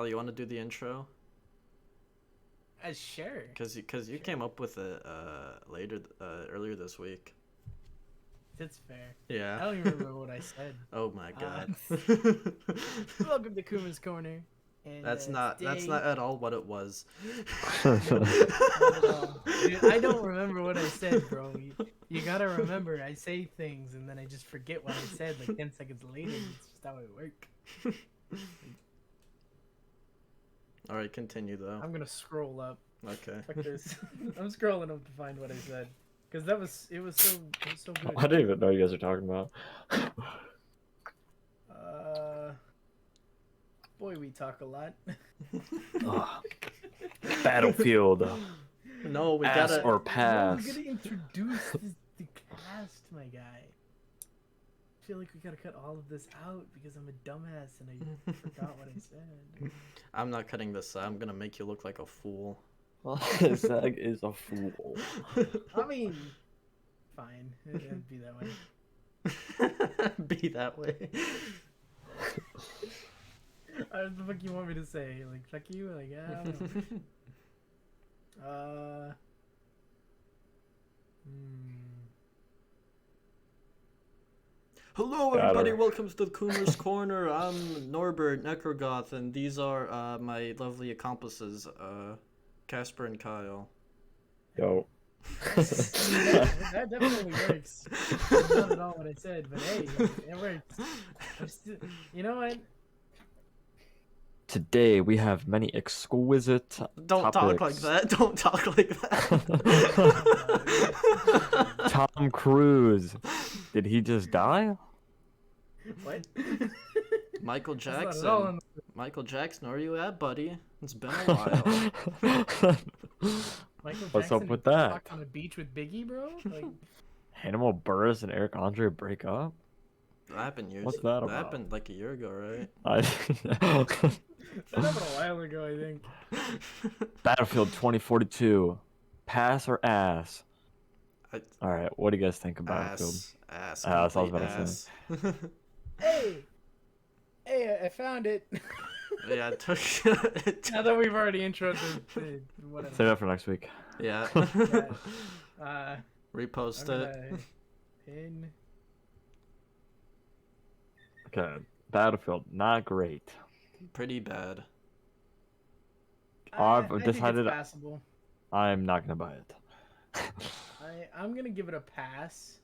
Kyle, you want to do the intro? Sure. Because you came up with it earlier this week. That's fair. Yeah. I don't even remember what I said. Oh my god. Welcome to Koomer's Corner. And That's not at all what it was. Not at all. Dude, I don't remember what I said, bro. You gotta remember, I say things and then I just forget what I said like 10 seconds later. It's just how it works. All right, continue though. I'm gonna scroll up. Okay. Fuck this. I'm scrolling up to find what I said. Because it was so good. I didn't even know you guys are talking about. Boy, we talk a lot. Battlefield. No, we Ass gotta. or No, pass. we're gonna introduce the cast, my guy. I feel like we gotta cut all of this out because I'm a dumbass and I forgot what I said. I'm not cutting this. I'm gonna make you look like a fool. Zach is a fool. I mean, fine. It'd be that way. Be that way. What the fuck you want me to say? Like, fuck you? Like, I don't know. Hello, everybody. Welcome to the Koomer's Corner. I'm Norbert Necrogoth, and these are my lovely accomplices, Casper and Kyle. Yo. That definitely works. That's not at all what I said, but hey, it works. You know what? Today we have many exquisite Don't talk like topics. that. Don't talk like that. Tom Cruise. Did he just die? What? Michael That's not at all Jackson. in Michael Jackson, where you at, buddy? It's been a while. Michael What's Jackson up with that? walked on the beach with Biggie, bro? Like, Hannibal Buress and Eric Andre break up? That happened years. What's that That about? happened like a year ago, right? that happened a while ago, I think. Battlefield 2042. Pass or ass? I- Alright, what do you guys think of Battlefield? Ass. That's what I was complete about to say. Hey! Hey, I found it. Yeah, it took. Now that we've already introed the whatever. Save that for next week. Yeah. Yeah. Repost I'm it. gonna pin. Okay, Battlefield, not great. Pretty bad. I've I think decided- it's passable. I'm not gonna buy it. I'm gonna give it a pass,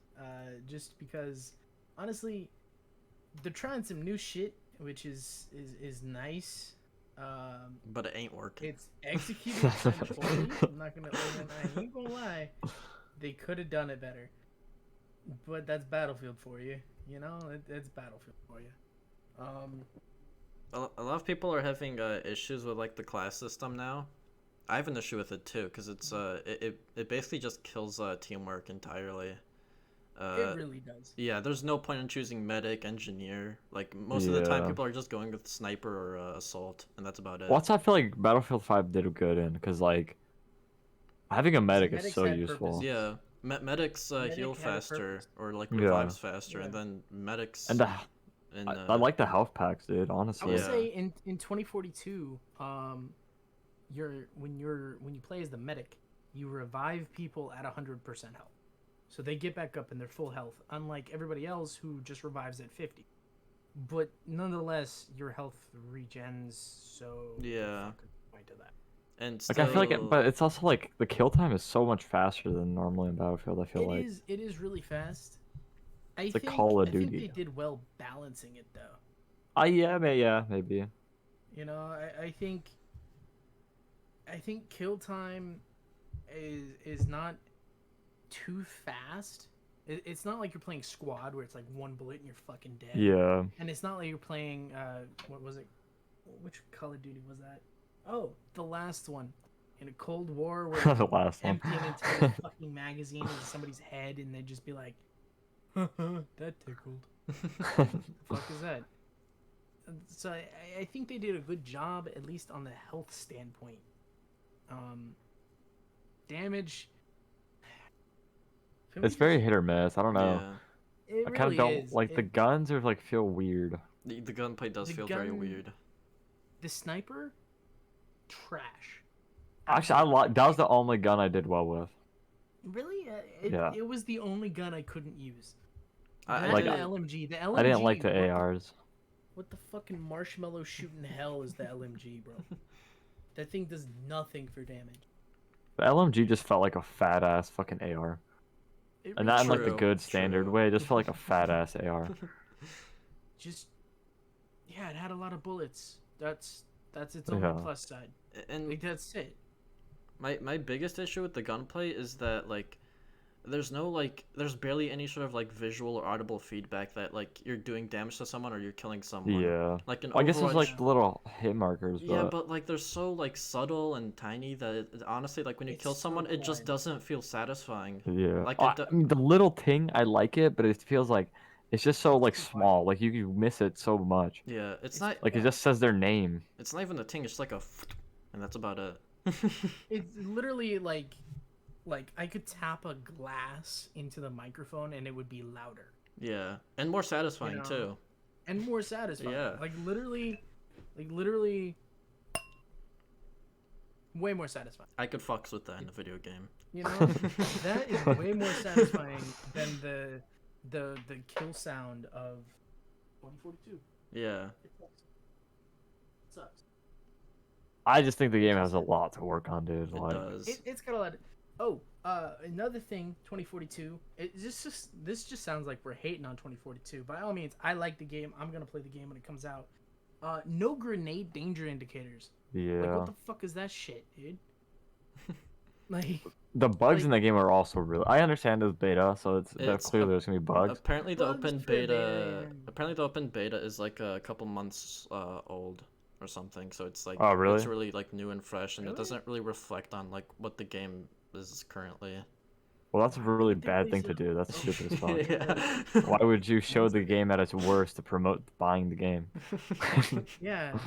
just because, honestly, they're trying some new shit, which is nice. But it ain't working. It's executed kind of poorly. I'm not gonna. I ain't gonna lie. They could have done it better. But that's Battlefield for you. You know, it's Battlefield for you. A lot of people are having issues with like the class system now. I have an issue with it too, because it's it basically just kills teamwork entirely. It really does. Yeah, there's no point in choosing medic, engineer. Like most of the time, Yeah. people are just going with sniper or assault, and that's about it. What's I feel like Battlefield 5 did good in, because like having a medic is medics so had useful. purpose. Yeah, medics Medic heal had a faster purpose. or like Yeah. revives faster, Yeah. and then medics. And and, I like the health packs, dude. I Honestly, would Yeah. say in 2042, when you play as the medic, you revive people at 100% health, so they get back up in their full health. Unlike everybody else who just revives at 50, but nonetheless your health regens. So Yeah. fuck is the point of that. and like I feel like, still- but it's also like the kill time is so much faster than normally in Battlefield. I feel like It is really fast. I It's like think, Call of I think Duty. they did well balancing it though. yeah, maybe. You know, I think kill time is not too fast. It's not like you're playing squad where it's like one bullet and you're fucking dead. Yeah, And it's not like you're playing what was it? Which Call of Duty was that? Oh, the last one. In a Cold War where the last one. empty an entire fucking magazine into somebody's head and they'd just be like, that tickled. The fuck is that? So I think they did a good job, at least on the health standpoint. Damage. It's very hit or miss. I don't know. Yeah, It I kind really of don't is. like the guns are like feel weird. the gunplay does The feel very gun- weird. The sniper, trash. Actually, I like that was the only gun I did well with. Really? Yeah. It was the only gun I couldn't use. I That like- and the LMG. The LMG. I didn't like the what ARs. What the fucking marshmallow shooting hell is the LMG, bro? That thing does nothing for damage. The LMG just felt like a fat ass fucking AR, It and not in like the True, good standard true. way. It just felt like a fat ass AR. just yeah, it had a lot of bullets. That's its only Yeah. plus side. And Like that's it. my biggest issue with the gunplay is that like there's barely any sort of like visual or audible feedback that like you're doing damage to someone or you're killing someone. Yeah. Like in I guess it's Overwatch. like the little hit markers, Yeah, but but like they're so like subtle and tiny that honestly, like when you It's kill so someone, it just quiet. doesn't feel satisfying. yeah. Like, I mean, the little ting, I like it, but it feels like it's just so like too quiet. small. Like you miss it so much. Yeah, it's It's not Like it just says their name. it's not even the thing. It's like a, and that's about it. It's literally like I could tap a glass into the microphone and it would be louder Yeah, and more satisfying know, too. and more satisfying. Yeah. Like literally way more satisfying. I could fucks with that in a video game. You know, that is way more satisfying than the kill sound of 142. Yeah, It sucks. It sucks. I just think the game has a lot to work on, dude. it Like, does. It's got a lot. Another thing, 2042. This just sounds like we're hating on 2042. By all means, I like the game. I'm gonna play the game when it comes out. No grenade danger indicators. Like yeah. what the fuck is that shit, dude? Like The bugs like- in the game are also really. I understand it's beta, so it's It's clearly a- there's gonna be bugs. Apparently the Bugs open for beta. them. Apparently the open beta is like a couple months old or something. So it's like Oh, really? it's really like new and fresh, and it Really? doesn't really reflect on like what the game is currently. Well, that's a really think bad they thing to said- do. That's stupid as fuck. Yeah. Why would you show the game at its worst to promote buying the game? Yeah.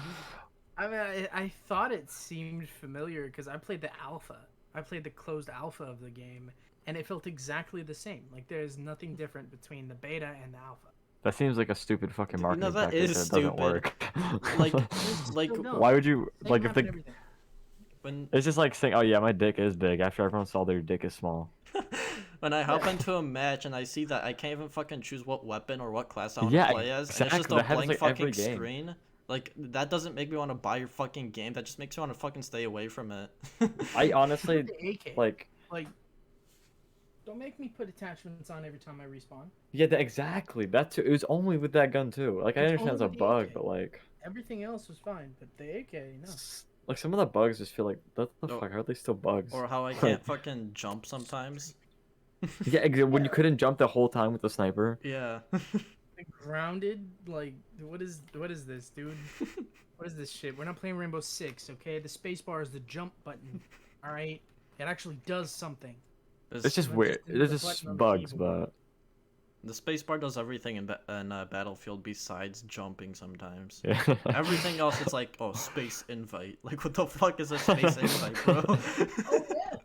I mean, I thought it seemed familiar because I played the alpha. I played the closed alpha of the game, and it felt exactly the same. Like there's nothing different between the beta and the alpha. That seems like a stupid fucking No, marketing that tactic is that doesn't stupid. work. Like, It's like still dumb. Why would you Same like if map and the? everything. when It's just like saying, "Oh yeah, my dick is big." After everyone saw their dick is small. when I hop into a match and I see that I can't even fucking choose what weapon or what class I want Yeah, to play as, and it's just exactly. a That happens, blank like, every fucking game. screen. Like that doesn't make me want to buy your fucking game. That just makes me want to fucking stay away from it. I honestly The AK. like. Don't make me put attachments on every time I respawn. Yeah, exactly. That too. It was only with that gun too. Like I It's understand it's a only with the bug, AK. but like, Everything else was fine, but the AK, no. like some of the bugs just feel like, what the Oh. fuck? How are they still bugs? Or how I can't fucking jump sometimes. Yeah, when you couldn't jump the whole time with the sniper. Yeah. Grounded, like what is this, dude? What is this shit? We're not playing Rainbow Six, okay? The spacebar is the jump button. All right, it actually does something. It's just not weird. just the It's just button on the bugs, keyboard. the spacebar does everything in Battlefield besides jumping sometimes. but yeah. Everything else, it's like, oh, space invite. Like, what the fuck is a space invite, bro? Oh yeah.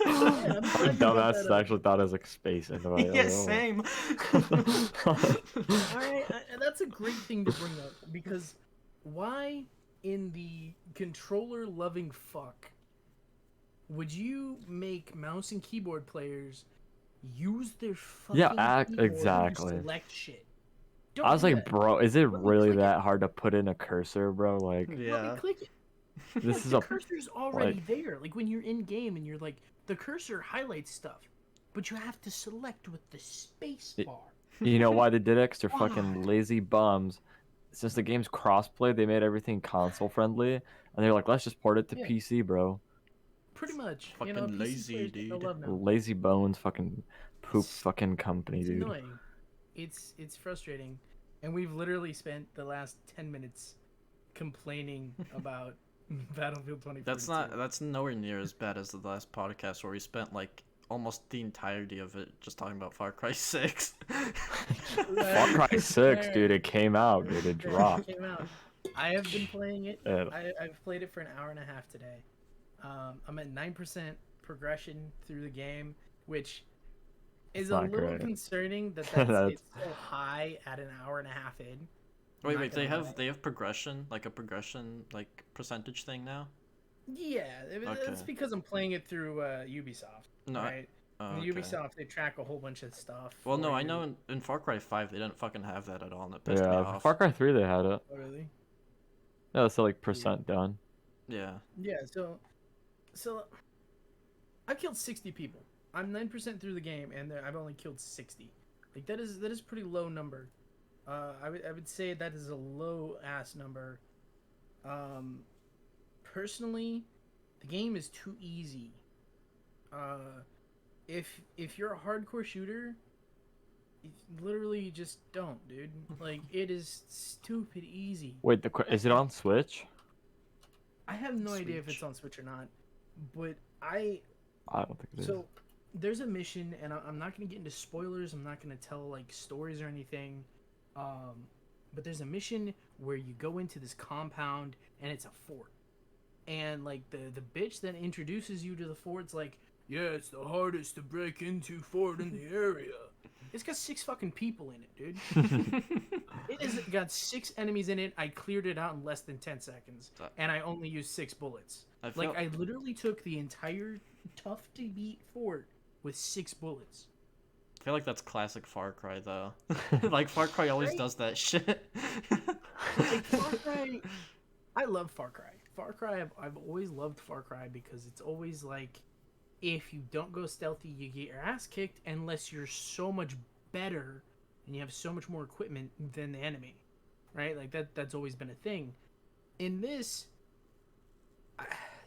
Oh, yeah, I'm glad you brought Dumbass that up. actually thought it was like space invite. Yeah, Oh. same. All right, and that's a great thing to bring up because why in the controller loving fuck would you make mouse and keyboard players use their fucking keyboard to exactly. select shit? Don't I was do like, that. bro, is it Let me really click it. that hard to put in a cursor, bro? Like, Let me Yeah. click it. this is The a cursor's already there. Like when you're in game and you're like, the cursor highlights stuff, but you have to select with the space bar. You know why they did it? 'Cause they're Why? fucking lazy bums. Since the game's crossplay, they made everything console friendly, and they're like, let's just port it to Yeah. PC, bro. Pretty much. Fucking PC lazy, players get no dude. love now. Lazy bones, fucking poop, fucking company, It's dude. annoying. It's frustrating, and we've literally spent the last 10 minutes complaining about Battlefield 2042. That's nowhere near as bad as the last podcast where we spent like almost the entirety of it just talking about Far Cry 6. Far Cry 6, dude, it came out, dude, it dropped. Came out. I have been playing it. Yeah. I've played it for an hour and a half today. I'm at 9% progression through the game, which is It's a not little great. concerning that That's- it's so high at an hour and a half in. Wait, Not wait. gonna lie. They have progression, like a progression like percentage thing now. Yeah, it's Okay. because I'm playing it through Ubisoft, No. right? Oh, And okay. Ubisoft, they track a whole bunch of stuff Well, for no, I know you. in Far Cry 5 they didn't fucking have that at all, and it pissed me Yeah, for Far off. Cry 3 they had it. Oh, really? Yeah, it's like Weird. percent done. Yeah. Yeah, so I've killed 60 people. I'm 9% through the game, and I've only killed 60. Like that is pretty low number. I would say that is a low ass number. Um, Personally, the game is too easy. Uh, if you're a hardcore shooter, literally just don't, dude. Like it is stupid easy. Wait, is it on Switch? I have no idea if Switch. it's on Switch or not, but I don't think it is. so there's a mission, and I'm not gonna get into spoilers. I'm not gonna tell like stories or anything. But there's a mission where you go into this compound and it's a fort, and like the bitch that introduces you to the fort's like, yeah, it's the hardest to break into fort in the area. It's got 6 fucking people in it, dude. It has got 6 enemies in it. I cleared it out in less than 10 seconds, and I only used 6 bullets. I Like felt I literally took the entire tough to beat fort with 6 bullets. I feel like that's classic Far Cry though. Like Far Cry always Right? does that shit. Like Far Cry, I love Far Cry. Far Cry, I've always loved Far Cry because it's always like, if you don't go stealthy, you get your ass kicked unless you're so much better and you have so much more equipment than the enemy, right? Like that's always been a thing. In this,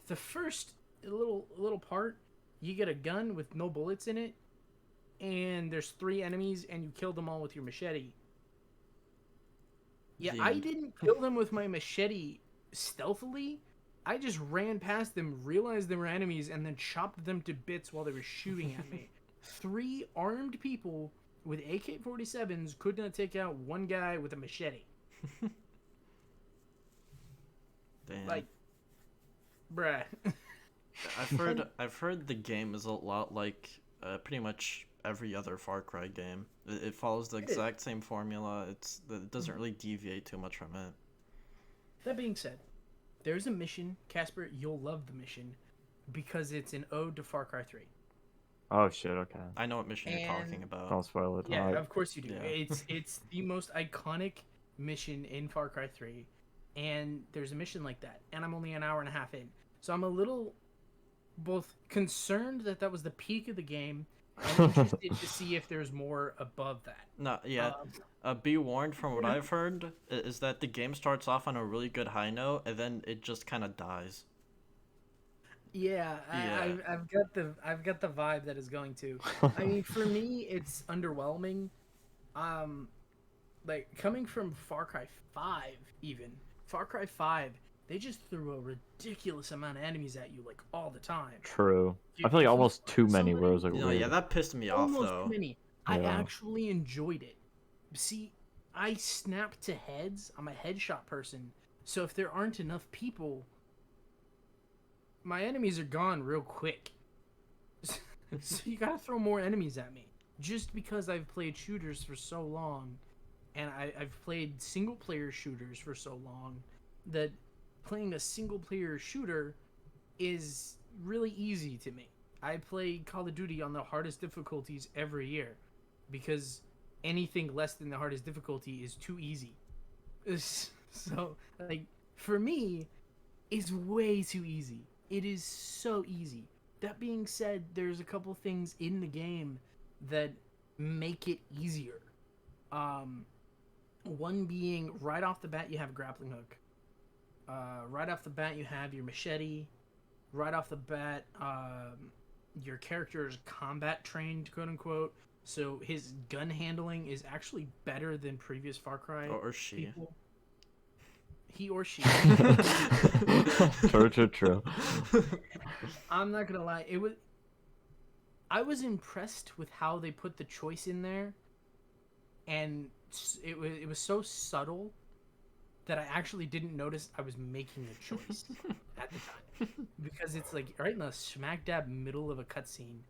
the first little part, you get a gun with no bullets in it, and there's 3 enemies, and you kill them all with your machete. Yeah, The I end. didn't kill them with my machete stealthily. I just ran past them, realized they were enemies, and then chopped them to bits while they were shooting at me. 3 armed people with AK-47s could not take out one guy with a machete. Damn. Like, bruh. I've heard the game is a lot like pretty much every other Far Cry game. It follows the It is. exact same formula. It doesn't really deviate too much from it. That being said, there's a mission, Casper, you'll love the mission, because it's an ode to Far Cry 3. Oh shit, okay. I know what mission you're talking And- about. Don't spoil it. Yeah, Alright. of course you do. Yeah. It's the most iconic mission in Far Cry 3, and there's a mission like that, and I'm only an hour and a half in, so I'm a little both concerned that was the peak of the game, and interested to see if there's more above that. No, yeah. Be warned from what I've heard is that the game starts off on a really good high note and then it just kind of dies. Yeah, Yeah. I've got the vibe that is going to. I mean, for me, it's underwhelming. Like coming from Far Cry 5, even Far Cry 5, they just threw a ridiculous amount of enemies at you like all the time. True. You- I feel like if you almost find too many. Where it was somebody- like No, weird. yeah, that pissed me off Almost though. too many. I Yeah. actually enjoyed it. See, I snap to heads. I'm a headshot person. So if there aren't enough people, my enemies are gone real quick. So you gotta throw more enemies at me. Just because I've played shooters for so long, and I've played single player shooters for so long, that playing a single player shooter is really easy to me. I play Call of Duty on the hardest difficulties every year because anything less than the hardest difficulty is too easy. So, like, for me, it's way too easy. It is so easy. That being said, there's a couple things in the game that make it easier. One being, right off the bat, you have a grappling hook. Right off the bat, you have your machete. Right off the bat, your character is combat trained, quote unquote. So his gun handling is actually better than previous Far Cry Or she. people. He or she. True. I'm not gonna lie. I was impressed with how they put the choice in there, and it was so subtle that I actually didn't notice I was making a choice at the time, because it's like right in the smack dab middle of a cutscene,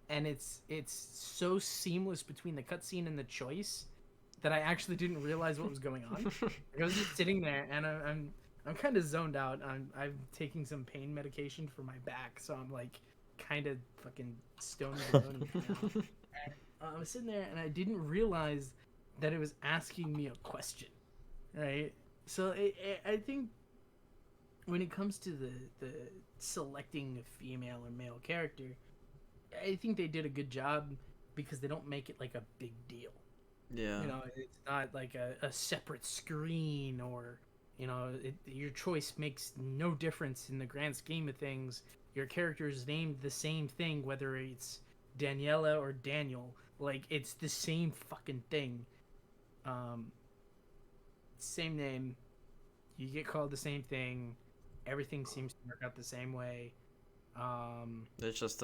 and it's so seamless between the cutscene and the choice that I actually didn't realize what was going on. Like, I was just sitting there, and I'm kind of zoned out. I'm taking some pain medication for my back, so I'm like kind of fucking stony baloney now. And I was sitting there, and I didn't realize that it was asking me a question, right? So I think when it comes to the selecting a female or male character, I think they did a good job because they don't make it like a big deal. Yeah. You know, it's not like a separate screen or, you know, your choice makes no difference in the grand scheme of things. Your character is named the same thing, whether it's Daniela or Daniel. Like, it's the same fucking thing. Same name. You get called the same thing. Everything seems to work out the same way. It's just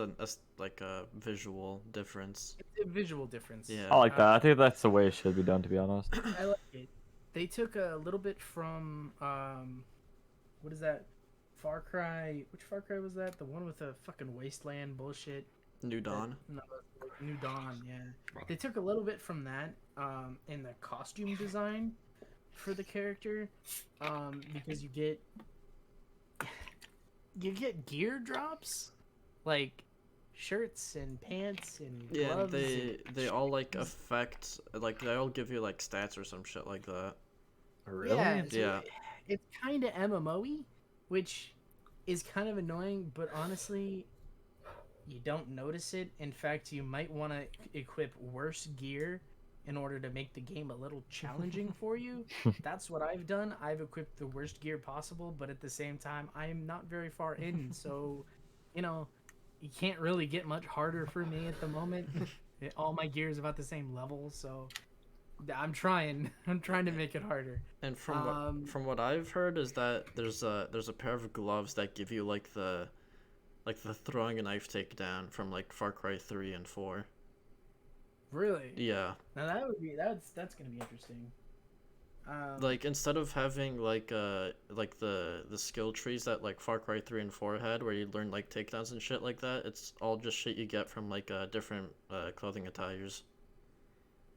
like a visual difference. It's a visual difference. Yeah. I like that. I think that's the way it should be done, to be honest. I like it. They took a little bit from what is that? FarCry. Which FarCry was that? The one with the fucking wasteland bullshit. New Dawn. No, New Dawn. Yeah. They took a little bit from that in the costume design for the character, because you get gear drops, like shirts and pants and gloves. Yeah, they all like affect, like they all give you like stats or some shit like that. Really? Yeah, so Yeah. it's kind of MMO-y, which is kind of annoying, but honestly, you don't notice it. In fact, you might want to equip worse gear in order to make the game a little challenging for you. That's what I've done. I've equipped the worst gear possible, but at the same time, I'm not very far in, so, you know, you can't really get much harder for me at the moment. All my gear is about the same level, so I'm trying to make it harder. And from what I've heard is that there's a pair of gloves that give you like the throwing a knife takedown from like Far Cry 3 and 4. Really? Yeah. Now that's gonna be interesting. Like instead of having like the skill trees that like Far Cry 3 and 4 had, where you learn like takedowns and shit like that, it's all just shit you get from like different clothing attires.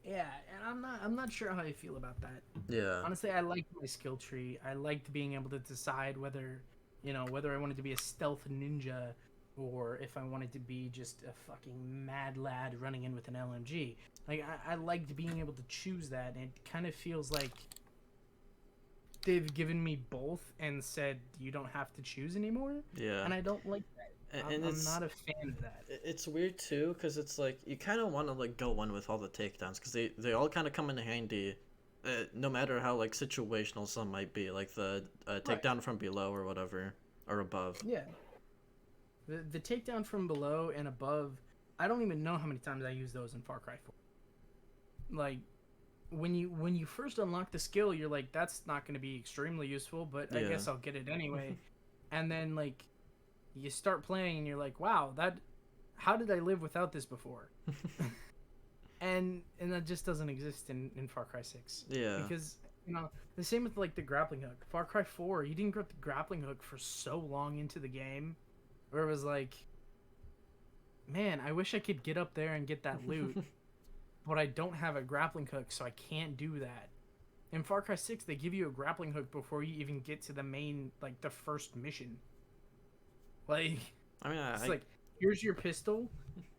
Yeah, and I'm not sure how I feel about that. Yeah. Honestly, I liked my skill tree. I liked being able to decide whether I wanted to be a stealth ninja or if I wanted to be just a fucking mad lad running in with an LMG. Like, I liked being able to choose that, and it kind of feels like they've given me both and said you don't have to choose anymore. Yeah. And I don't like that. And I'm not a fan of that. It's weird too, because it's like you kind of want to like go one with all the takedowns, because they all kind of come in handy, no matter how like situational some might be, like the takedown from below or whatever, or above. Yeah. The takedown from below and above, I don't even know how many times I use those in Far Cry 4. Like, when you first unlock the skill, you're like, that's not going to be extremely useful, but I Yeah. guess I'll get it anyway. And then, like, you start playing and you're like, wow, how did I live without this before? and that just doesn't exist in Far Cry 6. Yeah. Because, the same with, like, the grappling hook. Far Cry 4, you didn't get the grappling hook for so long into the game, where it was like, man, I wish I could get up there and get that loot, but I don't have a grappling hook, so I can't do that. In Far Cry 6, they give you a grappling hook before you even get to the main, like, the first mission. Like, I mean, it's like, here's your pistol,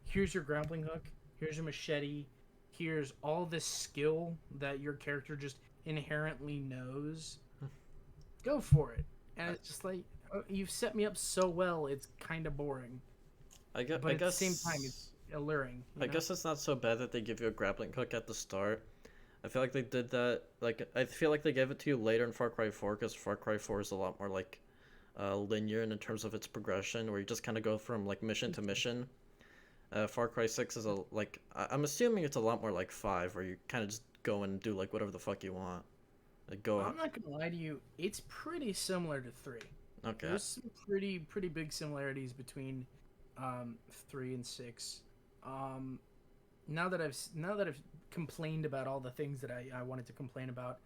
here's your grappling hook, here's your machete, here's all this skill that your character just inherently knows. Go for it. And it's just like, you've set me up so well, it's kind of boring. But at the same time, it's alluring. I guess it's not so bad that they give you a grappling hook at the start. I feel like they did that. Like, I feel like they gave it to you later in Far Cry 4, because Far Cry 4 is a lot more like linear in terms of its progression, where you just kind of go from like mission to mission. Far Cry 6 is I'm assuming it's a lot more like 5, where you kind of just go and do like whatever the fuck you want. Like I'm not gonna lie to you, it's pretty similar to 3. Okay. There's some pretty big similarities between 3 and 6. Now that I've complained about all the things that I wanted to complain about,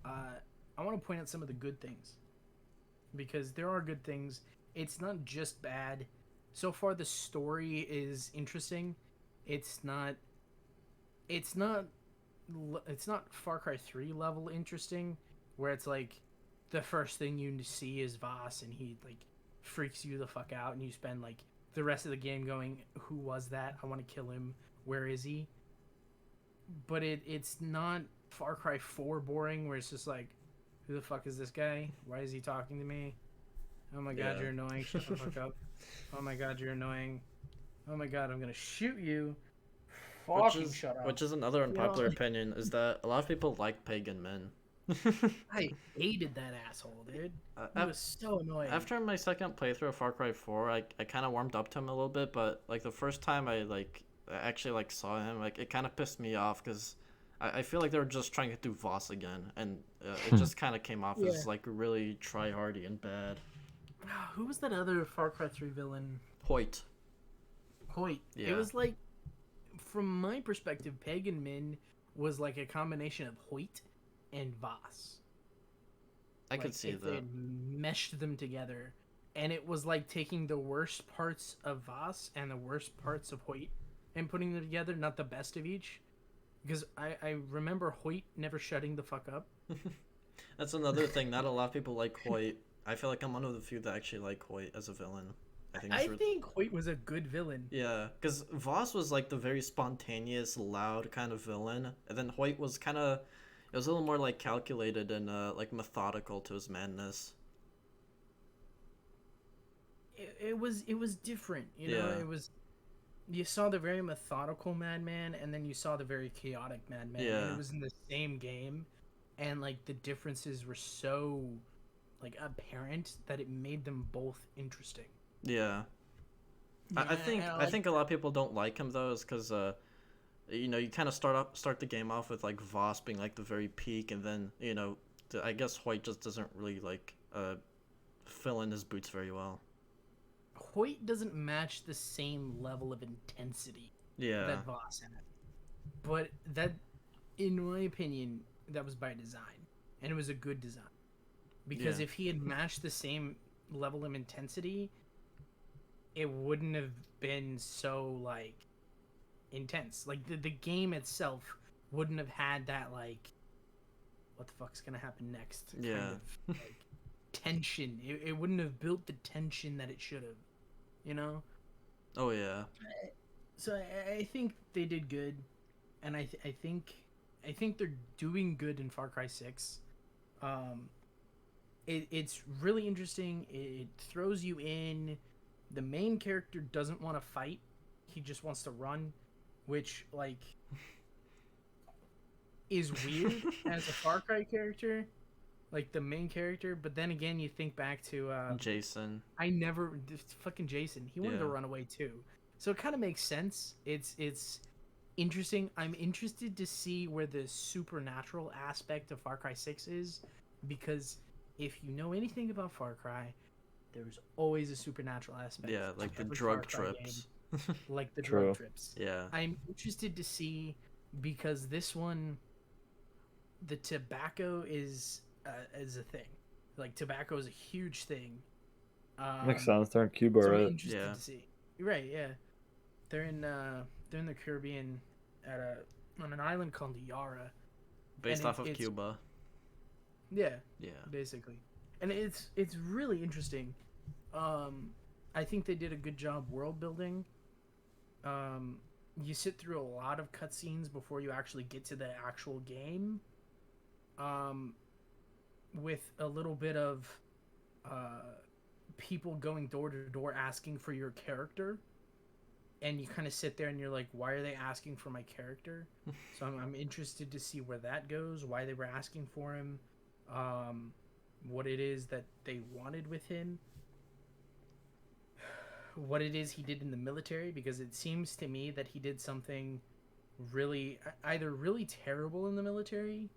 I want to point out some of the good things, because there are good things. It's not just bad. So far, the story is interesting. It's not it's not Far Cry 3 level interesting, where it's like the first thing you see is Voss and he like freaks you the fuck out and you spend like the rest of the game going, who was that? I want to kill him. Where is he? But it's not Far Cry 4 boring, where it's just like, who the fuck is this guy? Why is he talking to me? Oh my god, Yeah. you're annoying. Shut the fuck up. Oh my god, you're annoying. Oh my god, I'm gonna shoot you. Fucking shut up. Which is another unpopular opinion, is that a lot of people like pagan men. I hated that asshole, dude. He Af- was so annoying. After my second playthrough of Far Cry 4, I kind of warmed up to him a little bit, but like the first time I actually like saw him, like it kind of pissed me off because I feel like they were just trying to do Voss again, and it just kind of came off Yeah. as like really tryhardy and bad. Who was that other Far Cry 3 villain? Hoyt. Hoyt. Yeah. It was like, from my perspective, Pagan Min was like a combination of Hoyt and Voss. I could see if they that. had meshed them together, and it was like taking the worst parts of Voss and the worst parts of Hoyt and putting them together, not the best of each. Because I remember Hoyt never shutting the fuck up. That's another thing. Not a lot of people like Hoyt. I feel like I'm one of the few that actually like Hoyt as a villain. I think Hoyt was a good villain. Yeah, because Voss was like the very spontaneous, loud kind of villain, and then Hoyt was kind of, it was a little more like calculated and like methodical to his madness. It was different, you know. Yeah. It was, you saw the very methodical madman, and then you saw the very chaotic madman. And Yeah. it was in the same game, and like the differences were so like apparent that it made them both interesting. Yeah. I think a lot of people don't like him though, is because you know, you kind of start the game off with like Voss being like the very peak, and then you know, I guess Hoyt just doesn't really like fill in his boots very well. Hoyt doesn't match the same level of intensity Yeah. that Voss had, but that, in my opinion, that was by design, and it was a good design, because Yeah. if he had matched the same level of intensity, it wouldn't have been so like intense. Like the game itself wouldn't have had that like, what the fuck's gonna happen next kind Yeah. of like tension. It wouldn't have built the tension that it should have, you know. Oh yeah. So I think they did good, and I think they're doing good in Far Cry 6. It's really interesting. It throws you in. The main character doesn't want to fight. He just wants to run, which like is weird as a Far Cry character, like the main character. But then again, you think back to Jason. fucking Jason. He wanted to Yeah. run away too, so it kind of makes sense. It's interesting. I'm interested to see where the supernatural aspect of Far Cry 6 is, because if you know anything about Far Cry, there's always a supernatural aspect. Yeah, to like the every drug Far Cry trips. game. Like the True. drug trips. Yeah. I'm interested to see, because this one, the tobacco is a thing. Like tobacco is a huge thing. Makes sense. They're in Cuba, So I'm right? interested Yeah. to see. Right, yeah. They're in the Caribbean on an island called Yara. Based And off of it's- Cuba. Yeah, Yeah. basically. And it's really interesting. I think they did a good job world building. You sit through a lot of cutscenes before you actually get to the actual game. With a little bit of people going door to door asking for your character, and you kind of sit there and you're like, why are they asking for my character? So I'm interested to see where that goes, why they were asking for him, what it is that they wanted with him, what it is he did in the military, because it seems to me that he did something either really terrible in the military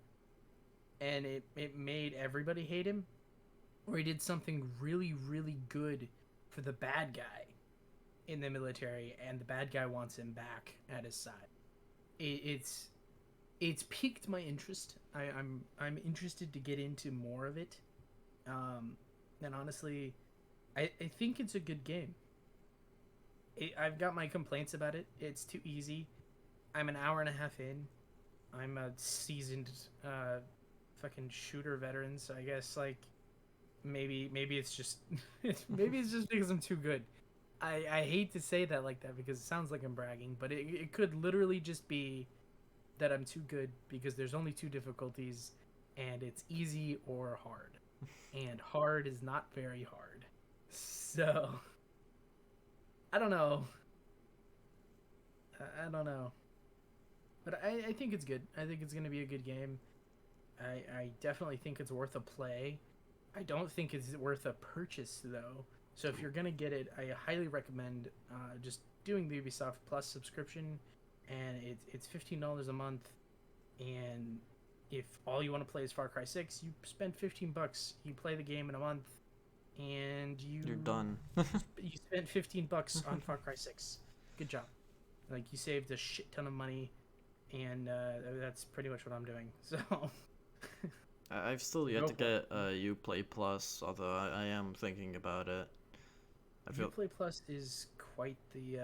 and it made everybody hate him, or he did something really, really good for the bad guy in the military, and the bad guy wants him back at his side. It's piqued my interest. I'm interested to get into more of it. And honestly, I think it's a good game. I've got my complaints about it. It's too easy. I'm an hour and a half in. I'm a seasoned fucking shooter veteran, so I guess like maybe it's just maybe it's just because I'm too good. I hate to say that like that because it sounds like I'm bragging, but it could literally just be that I'm too good because there's only two difficulties and it's easy or hard. And hard is not very hard. So I don't know. I don't know. But I think it's good. I think it's going to be a good game. I definitely think it's worth a play. I don't think it's worth a purchase, though. So if you're going to get it, I highly recommend just doing the Ubisoft Plus subscription. And it's $15 a month. And if all you want to play is Far Cry 6, you spend $15. You play the game in a month. And You're done. you spent $15 on Far Cry 6. Good job. Like, you saved a shit ton of money. And that's pretty much what I'm doing. So I've still yet to get Uplay Plus, although I am thinking about it. I feel Uplay Plus is quite the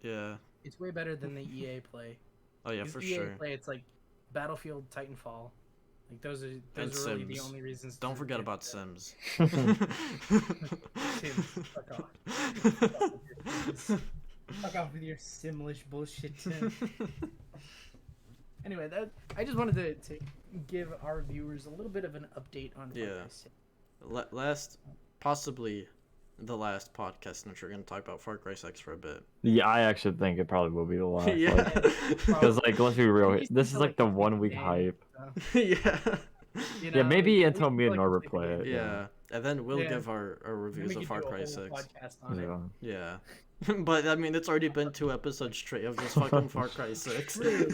yeah. it's way better than the EA Play. Oh yeah, With for EA sure. Play, it's like Battlefield, Titanfall. Like those are And really the Sims. only reasons. Don't to forget get about that. Sims. Sims, fuck off. Fuck off with your Simlish bullshit. Tim. Anyway, I just wanted to give our viewers a little bit of an update on Far Yeah. Cry 6. Last, possibly the last podcast, in which we're gonna talk about Far Cry 6 for a bit. Yeah, I actually think it probably will be the last. Yeah. Because like, let's be real, At least this is until, like the the 1 week 15 hype. so, Yeah. you Yeah, know, maybe at until least me and until, Norbert like, play it. Yeah. And then we'll Yeah. give our then reviews we of could Far do a Cry whole 6. podcast on it. Yeah. Yeah. But I mean, it's already been 2 episodes straight of just fucking Far Cry 6. True.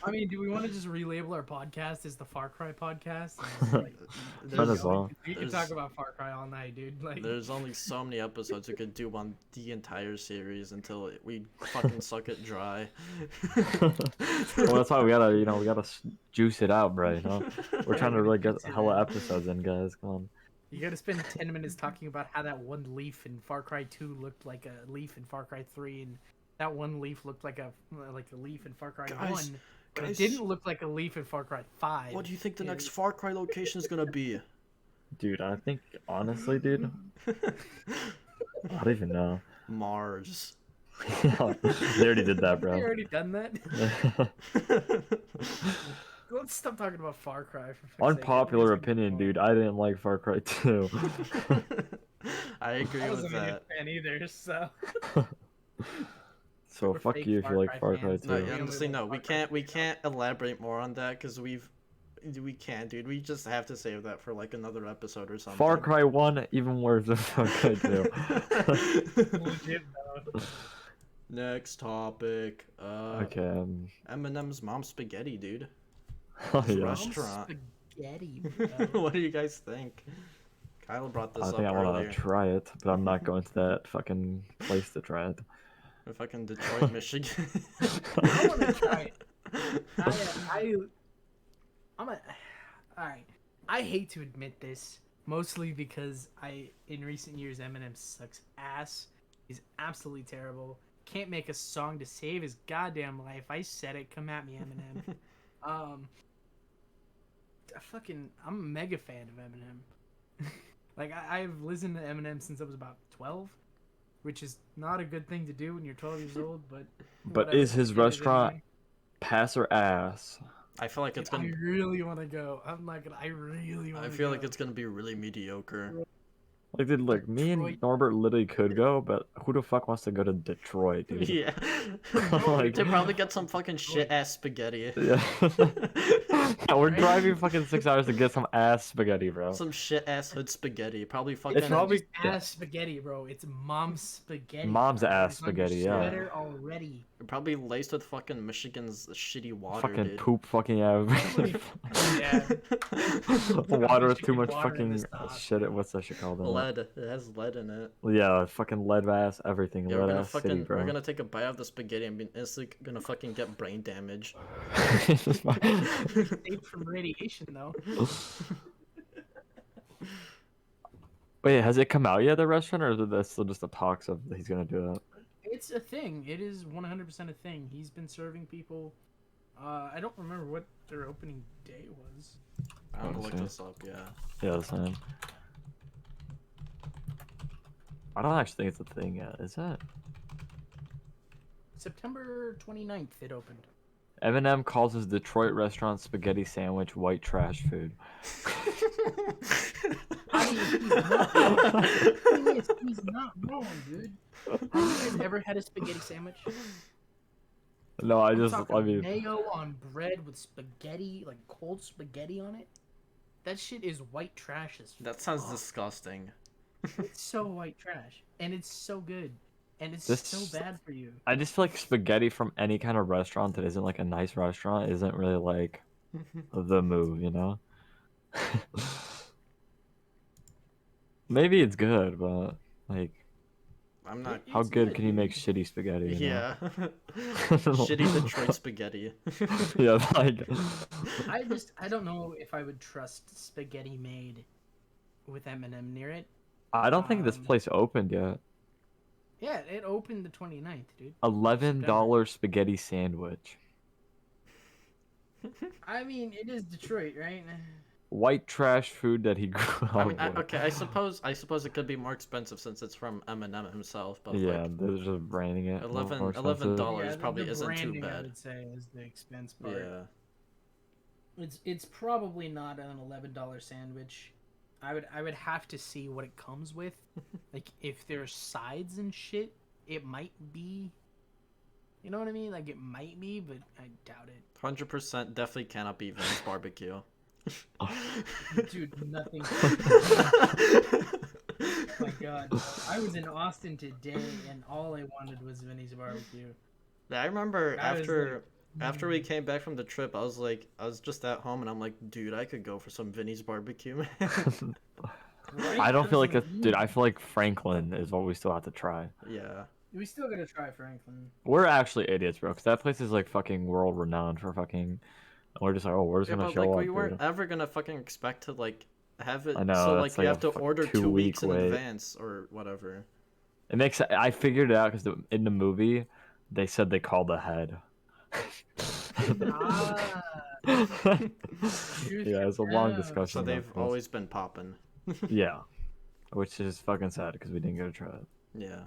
I mean, do we want to just relabel our podcast as the Far Cry podcast? And just, like, Might There's- as well. we can talk about Far Cry all night, dude. Like, There's only so many episodes we could do on the entire series until we fucking suck it dry. Well, that's why we gotta juice it out, bro. You know, we're trying to really get hella episodes in, guys. Come on. you got to spend 10 minutes talking about how that one leaf in Far Cry 2 looked like a leaf in Far Cry 3, and that one leaf looked like a leaf in Far Cry Guys, 1, but guys. it didn't look like a leaf in Far Cry 5. What do you think the Yeah. next Far Cry location is gonna be? Dude, I think honestly, dude, I don't even know. Mars. They already did that, Have bro. they already done that? Let's stop talking about Far Cry for fuck's sake. Unpopular Everybody's gonna opinion, go dude. I didn't like Far Cry 2. I agree I with wasn't a that. huge fan either, so. So We're fuck fake you if you Far like Cry Far Cry fans. 2. No, We only honestly, like no. Far Cry We 3 can't elaborate more on that because we can't, dude. We just have to save that for like another episode or something. Far Cry 1 even worse than Far Cry 2. Legit, though. Next topic. Okay. Eminem's mom's spaghetti, dude. Oh, His yeah. restaurant. Spaghetti, bro. What do you guys think? Kyle brought this I up think I want earlier. to try it, but I'm not going to that fucking place to try it. Fucking Detroit, Michigan. I want to try it. Alright. I hate to admit this, mostly because in recent years, Eminem sucks ass. He's absolutely terrible. Can't make a song to save his goddamn life. I said it. Come at me, Eminem. I'm a mega fan of Eminem. Like, I've listened to Eminem since I was about 12, which is not a good thing to do when you're 12 years old, but... But whatever. is his It restaurant anyway. pass or ass? I feel like it's Dude, gonna. I really want to go. I'm not gonna... I really want to I feel like it's gonna be really mediocre. Like, dude, look, me and Detroit. Norbert literally could go, but who the fuck wants to go to Detroit, dude? Yeah. Like- They probably get some fucking shit ass spaghetti. Yeah. Yeah, we're Right? driving fucking 6 hours to get some ass spaghetti, bro. Some shit ass hood spaghetti. Probably fucking. It's probably- Just ass spaghetti, bro. It's mom's spaghetti. Mom's bro. ass It's on your spaghetti, yeah. sweater already. Probably laced with fucking Michigan's shitty water, Fucking dude. poop fucking out. Yeah. Water with too much Water in fucking this sauce. shit. What's that shit called? Lead. It has lead in it. Yeah, fucking lead ass, everything. Yeah, we're lead gonna ass city, fucking bro. we're gonna take a bite of the spaghetti and be instantly gonna fucking get brain damage. Safe from radiation, though. Wait, has it come out yet, the restaurant, or is that still just the talks of he's gonna do it? It's a thing. It is 100% a thing. He's been serving people I don't remember what their opening day was. I'm gonna look Okay. this up. Yeah. Yeah, the same. I don't actually think it's a thing yet. Is it? September 29th it opened. Eminem calls his Detroit restaurant spaghetti sandwich white trash food. I mean, he's not wrong. The thing is, he's not wrong, dude. Have you guys ever had a spaghetti sandwich? No, I I'm talking mean, mayo on bread with spaghetti, like cold spaghetti on it. That shit is white trash as That sounds fuck. disgusting. It's so white trash, and it's so good, and it's This- so bad for you. I just feel like spaghetti from any kind of restaurant that isn't like a nice restaurant isn't really like the move, you know? Maybe it's good, but like, I'm not. how It's good can you make dude. shitty spaghetti? You know? Yeah. Shitty Detroit spaghetti. Yeah, like. I don't know if I would trust spaghetti made with Eminem near it. I don't think this Um, place opened yet. Yeah, it opened the 29th, dude. $11 spaghetti sandwich. I mean, it is Detroit, right? White trash food that he grew I up mean, with. okay. I suppose it could be more expensive since it's from Eminem himself, but Yeah, like they're just branding it. more $11 expensive. dollars Yeah, probably the isn't too branding, I bad. would say, is the expense part. Yeah. It's probably not an $11 sandwich. I would have to see what it comes with. Like if there's sides and shit, it might be. You know what I mean? Like it might be, but I doubt it. 100% definitely cannot be Vinny's barbecue. Dude, nothing. Oh my god. I was in Austin today and all I wanted was Vinny's barbecue. Yeah, I remember I was after we came back from the trip, I was just at home and I'm like, dude, I could go for some Vinny's barbecue, man. Right? I don't feel like That's that, what dude. I feel like Franklin is what we still have to try. Yeah. We still gotta try Franklin. We're actually idiots, bro. Cause that place is like fucking world renowned for fucking. And we're just like, oh, we're just Yeah, gonna but show like up. we weren't Dude. ever gonna fucking expect to like have it I know, so that's like you like have a to order 2 2-week weeks in wait. advance or whatever. It makes. I figured it out because in the movie, they said they called ahead. Ah, Yeah, it's a long Yeah. discussion. So about they've this. always been popping. Yeah, which is fucking sad because we didn't get to try it. Yeah.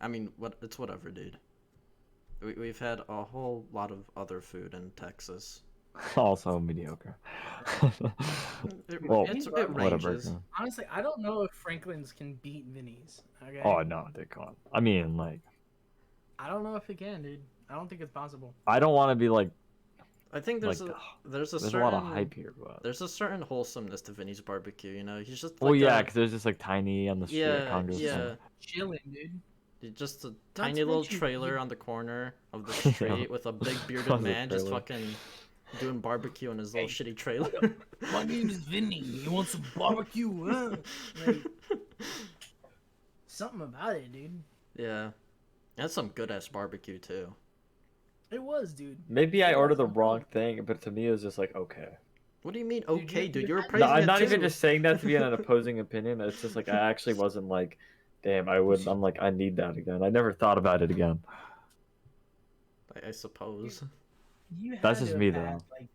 I mean, it's whatever, dude. We've had a whole lot of other food in Texas. Also mediocre. Well, It whatever. ranges. honestly, I don't know if Franklin's can beat Vinny's. Okay. Oh no, they can't. I mean, like, I don't know if it can, dude. I don't think it's possible. I don't want to be like I think like. there's a There's a certain lot of hype here, but. there's a certain wholesomeness to Vinny's barbecue. You know, he's just Well, like yeah, a, because there's just like tiny on the street at yeah, Congress. yeah. Chilling, dude. Just a Not tiny to little mention, trailer you- on the corner of the Yeah. street with a big bearded On the man just trailer. fucking doing barbecue in his little Hey, shitty trailer. My name is Vinny. You want some barbecue? Huh? Like, something about it, dude. Yeah. That's some good ass barbecue too. It was, dude. Maybe I It ordered was the some wrong fun. thing, but to me it was just like okay. What do you mean Dude, okay, you- dude? you You were had- praising No, I'm it not too. even just saying that to be an opposing opinion. It's just like I actually wasn't like, damn, I would. I'm like, I need that again. I never thought about it again. I suppose. You had That's to just have me, had, though. like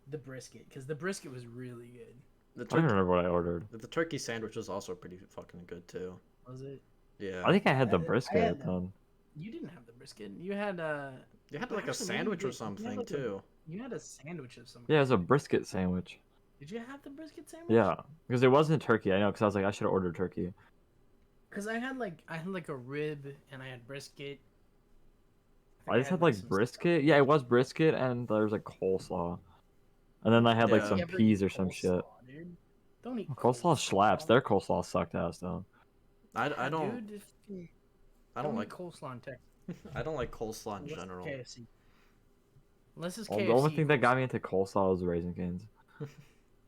the brisket, because the brisket was really good. The I don't turkey, remember what I ordered. the turkey sandwich was also pretty fucking good too. Was it? Yeah. I think I had the I had brisket that. then. You didn't have the brisket. You had You had like a actually, maybe sandwich you or did. You had, something like, a- too. You had a sandwich of some. Yeah, it was a brisket sandwich. Did you have the brisket sandwich? Yeah, because it wasn't turkey. I know, because I was like, I should have ordered turkey. Because I had like a rib and I had brisket. think I just had like some brisket. Yeah, it was brisket, and there was like coleslaw, and then I had like Yeah. some You ever peas eat or some shit. coleslaw, dude? Don't eat Coleslaw slaps. Their coleslaw sucked ass though. I don't Dude, I don't eat like coleslaw in Texas. I don't like coleslaw in Unless it's general. KFC. Unless it's Well, KFC. the only thing that got me into coleslaw was Raisin Canes.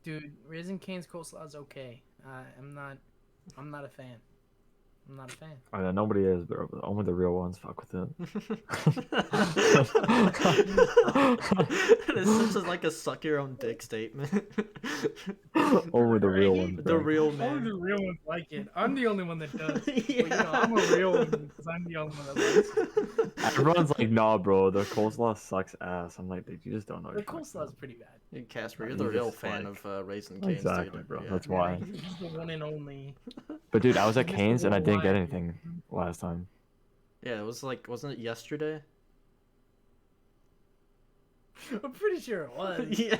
Dude, Raisin Cane's coleslaw is okay. I'm not a fan. I'm not a fan. I mean, nobody is, but only the real ones fuck with it. It's such like a suck your own dick statement. Only the real Right? ones, The bro. real Only man. the real ones like it. I'm the only one that does. But, Yeah. I'm a real one because I'm the only one that likes it. Everyone's like, nah, bro, the coleslaw sucks ass. I'm like, dude, you just don't know. The what you're talking coleslaw's about. pretty bad. Hey, Casper, You you're the real just, fan like- of Raising Cane's, Exactly, dude. bro. Yeah. That's Yeah, why. he's the one and only. But dude, I was at Mr. Cane's and I didn't get Worldwide. anything last time. Yeah, it was like, wasn't it yesterday? I'm pretty sure it was. Yeah.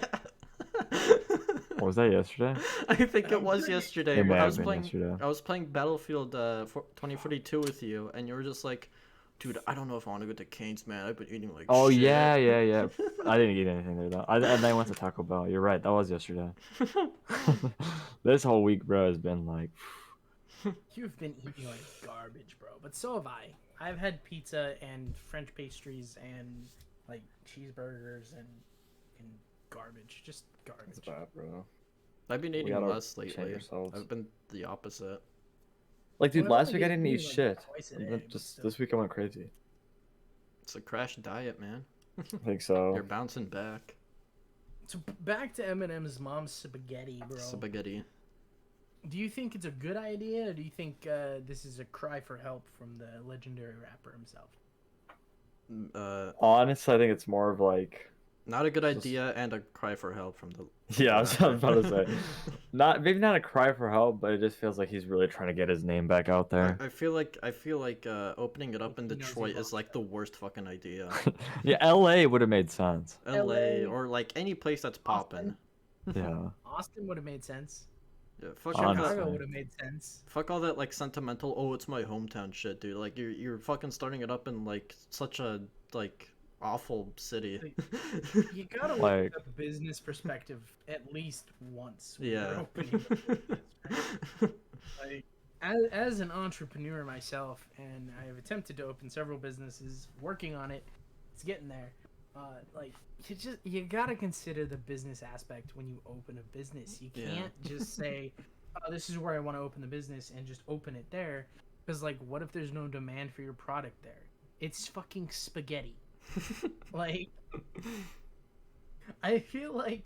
What was that yesterday? I think it I'm was pretty- yesterday. It may I have was been playing. yesterday. I was playing Battlefield 2042 with you, and you were just like, "Dude, I don't know if I want to go to Cane's, man. I've been eating like." Oh shit." yeah. I didn't eat anything there though. And then I went to Taco Bell. You're right. That was yesterday. This whole week, bro, has been like. You've been eating like garbage, bro. But so have I. I've had pizza and French pastries and like cheeseburgers and garbage. Just garbage. bro. I've been We eating gotta less change lately. ourselves. I've been the opposite. Like, dude, Well, last week I didn't eat eating, like, shit. twice a And day, then but just still. this week I went crazy. It's a crash diet, man. I think so. You're bouncing back. So back to Eminem's mom's spaghetti, bro. Spaghetti. Do you think it's a good idea, or do you think this is a cry for help from the legendary rapper himself? Honestly, I think it's more of like. Not a good Just- idea, and a cry for help from the. Yeah, I was rapper. about to say. Maybe not a cry for help, but it just feels like he's really trying to get his name back out there. I feel like opening it up in He knows he Detroit is lost like the worst fucking idea. Yeah, LA would have made sense. LA or like any place that's popping. Yeah. Austin would have made sense. Yeah, fuck Honestly. all Chicago that. would have made sense. Fuck all that like sentimental. Oh, it's my hometown shit, dude. Like you're fucking starting it up in like such a like awful city. You gotta look Like- at the business perspective at least once. When Yeah. You're opening a business, right? Like, as an entrepreneur myself, and I have attempted to open several businesses, working on it, it's getting there. Like you gotta consider the business aspect when you open a business. You Yeah. can't just say, "Oh, this is where I want to open the business," and just open it there. Because like, what if there's no demand for your product there? It's fucking spaghetti. Like, I feel like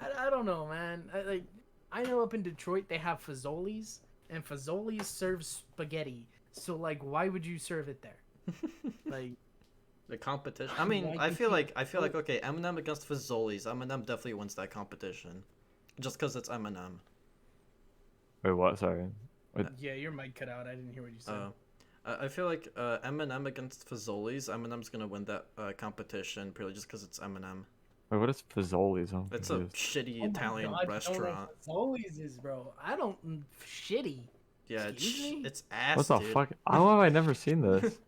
I don't know, man. I know up in Detroit they have Fazoli's, and Fazoli's serves spaghetti. So like, why would you serve it there? Like, The competition. I mean, Why I do feel you like think- okay, Eminem against Fazoli's. Eminem definitely wins that competition, just because it's Eminem. Wait, what? Sorry. yeah, your mic cut out. I didn't hear what you said. I feel like Eminem against Fazoli's. Eminem's gonna win that competition purely just because it's Eminem. Wait, what is Fazoli's? I'm It's a confused. shitty Oh my Italian God, restaurant. Fazoli's is, bro. I don't shitty. Yeah, Excuse me? it's ass, What the dude. fuck? How have I never seen this?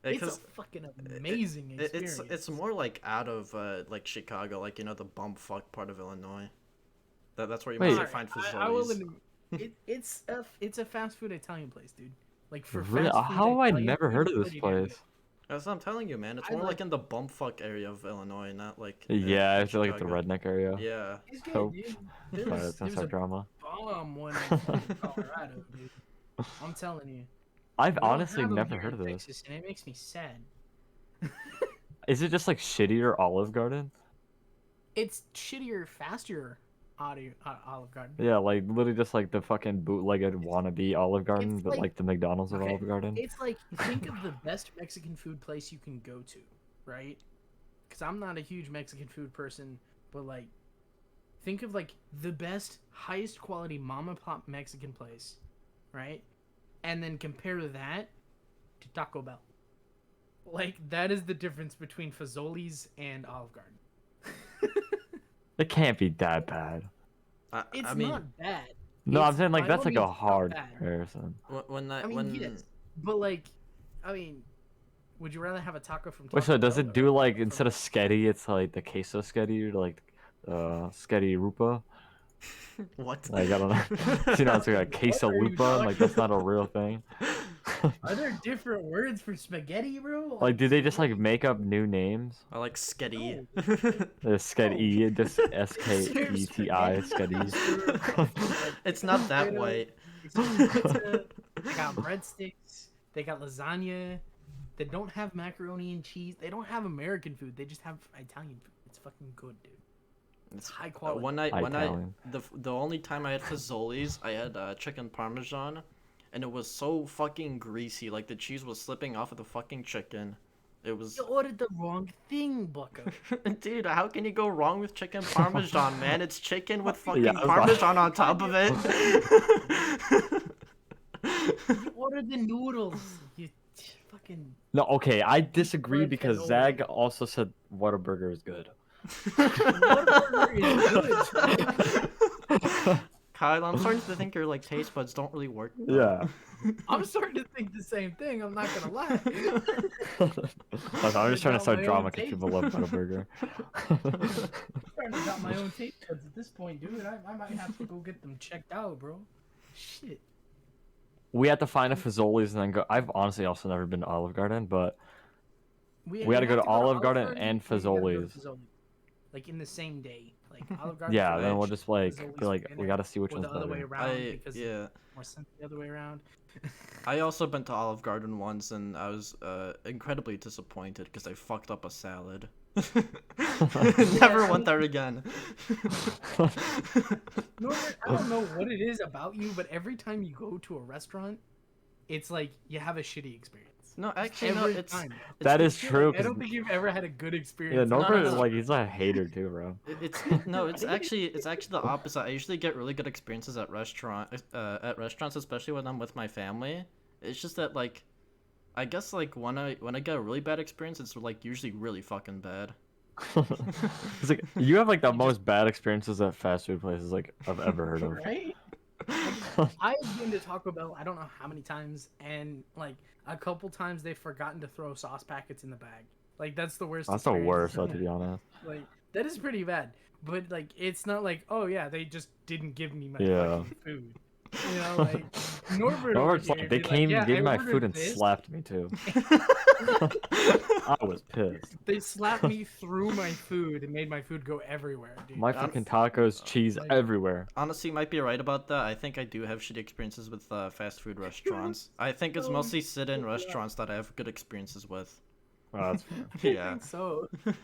Yeah, It's 'cause a fucking amazing experience. it's more like out of like Chicago, like you know the bumfuck part of Illinois. That's where you Wait. mostly find I will Fazoli's. admit, it's a fast food Italian place, dude. Like for Really? fast food How have I Italian never food, heard of it's this pretty damn good. place? That's what I'm telling you, man. It's I more like- like in the bumfuck area of Illinois, not like Yeah, I feel like the Chicago. redneck area. Yeah. It's good, So- dude. Sorry, There's that's a not drama. bomb one in fucking Colorado, dude. I'm telling you. I've We don't honestly have 'em never here heard in of this. Texas, and it makes me sad. Is it just like shittier Olive Garden? It's shittier, faster Olive Garden. Yeah, like literally just like the fucking bootlegged wannabe Olive Garden, It's but like- like the McDonald's of okay, Olive Garden. It's like, think of the best Mexican food place you can go to, right? Because I'm not a huge Mexican food person, but like, think of like the best, highest quality mom and pop Mexican place, right? And then compare that to Taco Bell. Like, that is the difference between Fazoli's and Olive Garden. It can't be that bad. It's I mean, not bad. No, I'm It's saying like by that's all like a means not hard bad. comparison. when I mean, yes, but like, I mean, would you rather have a taco from Taco Wait, so does Bell it or do a like taco instead from- of sketty, it's like the queso sketty or like sketty rupa? what? Like I don't know. You know, it's like a queso are you lupa. and, Like that's not a real thing. Are there different words for spaghetti, bro? Like, do they just like make up new names? I like sketty. Sketty, just SKETI, sketty. It's not that white. pizza, they got breadsticks, they got lasagna. They don't have macaroni and cheese. They don't have American food. They just have Italian food. It's fucking good, dude. It's high quality. One night, Italian. the only time I had Fazoli's, I had chicken parmesan, and it was so fucking greasy. Like the cheese was slipping off of the fucking chicken. It was. You ordered the wrong thing, Bucko. Dude, how can you go wrong with chicken parmesan, man? It's chicken with fucking Yeah, parmesan on top of it. You ordered the noodles. You fucking. No, okay, I disagree Bread because cannoli. Zag also said Whataburger is good. Whataburger is good. Kyle, I'm starting to think your like taste buds don't really work. Yeah. I'm starting to think the same thing. I'm not gonna lie. I'm just trying to start My drama own because taste. people love Whataburger. I'm starting to got my own taste buds at this point, dude. I might have to go get them checked out, bro. Shit. We had to find a Fazoli's and then go. I've honestly also never been to Olive Garden, but we had to go to Olive Garden and we gotta go to Fazoli's. Fazoli. Like in the same day. Like Olive Garden. Yeah, for then we'll lunch, just like Fazoli's be like, for we dinner, gotta see which or one's the other way better. around because it's Yeah. more sense the other way around. I also been to Olive Garden once, and I was incredibly disappointed because I fucked up a salad. Never went there again. Norbert, I don't know what it is about you, but every time you go to a restaurant, it's like you have a shitty experience. No, actually, no. Every It's time. That is I feel true. like I 'Cause- don't think you've ever had a good yeah, experience. Norbert no, is no. like he's a hater too, bro. It's actually the opposite. I usually get really good experiences at restaurants, especially when I'm with my family. It's just that like, I guess like when I get a really bad experience, it's like usually really fucking bad. It's like you have like the most bad experiences at fast food places like I've ever heard of. Right? I've been to Taco Bell I don't know how many times, and like a couple times they've forgotten to throw sauce packets in the bag. Like that's the worst. That's the experience worst, though, I've to be had. honest. Like that is pretty bad. But like it's not like, oh yeah, they just didn't give me my Yeah. fucking food. You know, like Norbert. Norbert's over like, here they be came, yeah, gave I me my ordered food and this. slapped me too. I was pissed. They slapped me through my food and made my food go everywhere, dude. My That's- fucking tacos, cheese like- everywhere. Honestly, you might be right about that. I think I do have shitty experiences with fast food restaurants. I think it's so mostly sit-in fucked up. restaurants that I have good experiences with. Oh, that's fair. I Yeah. think so. Like,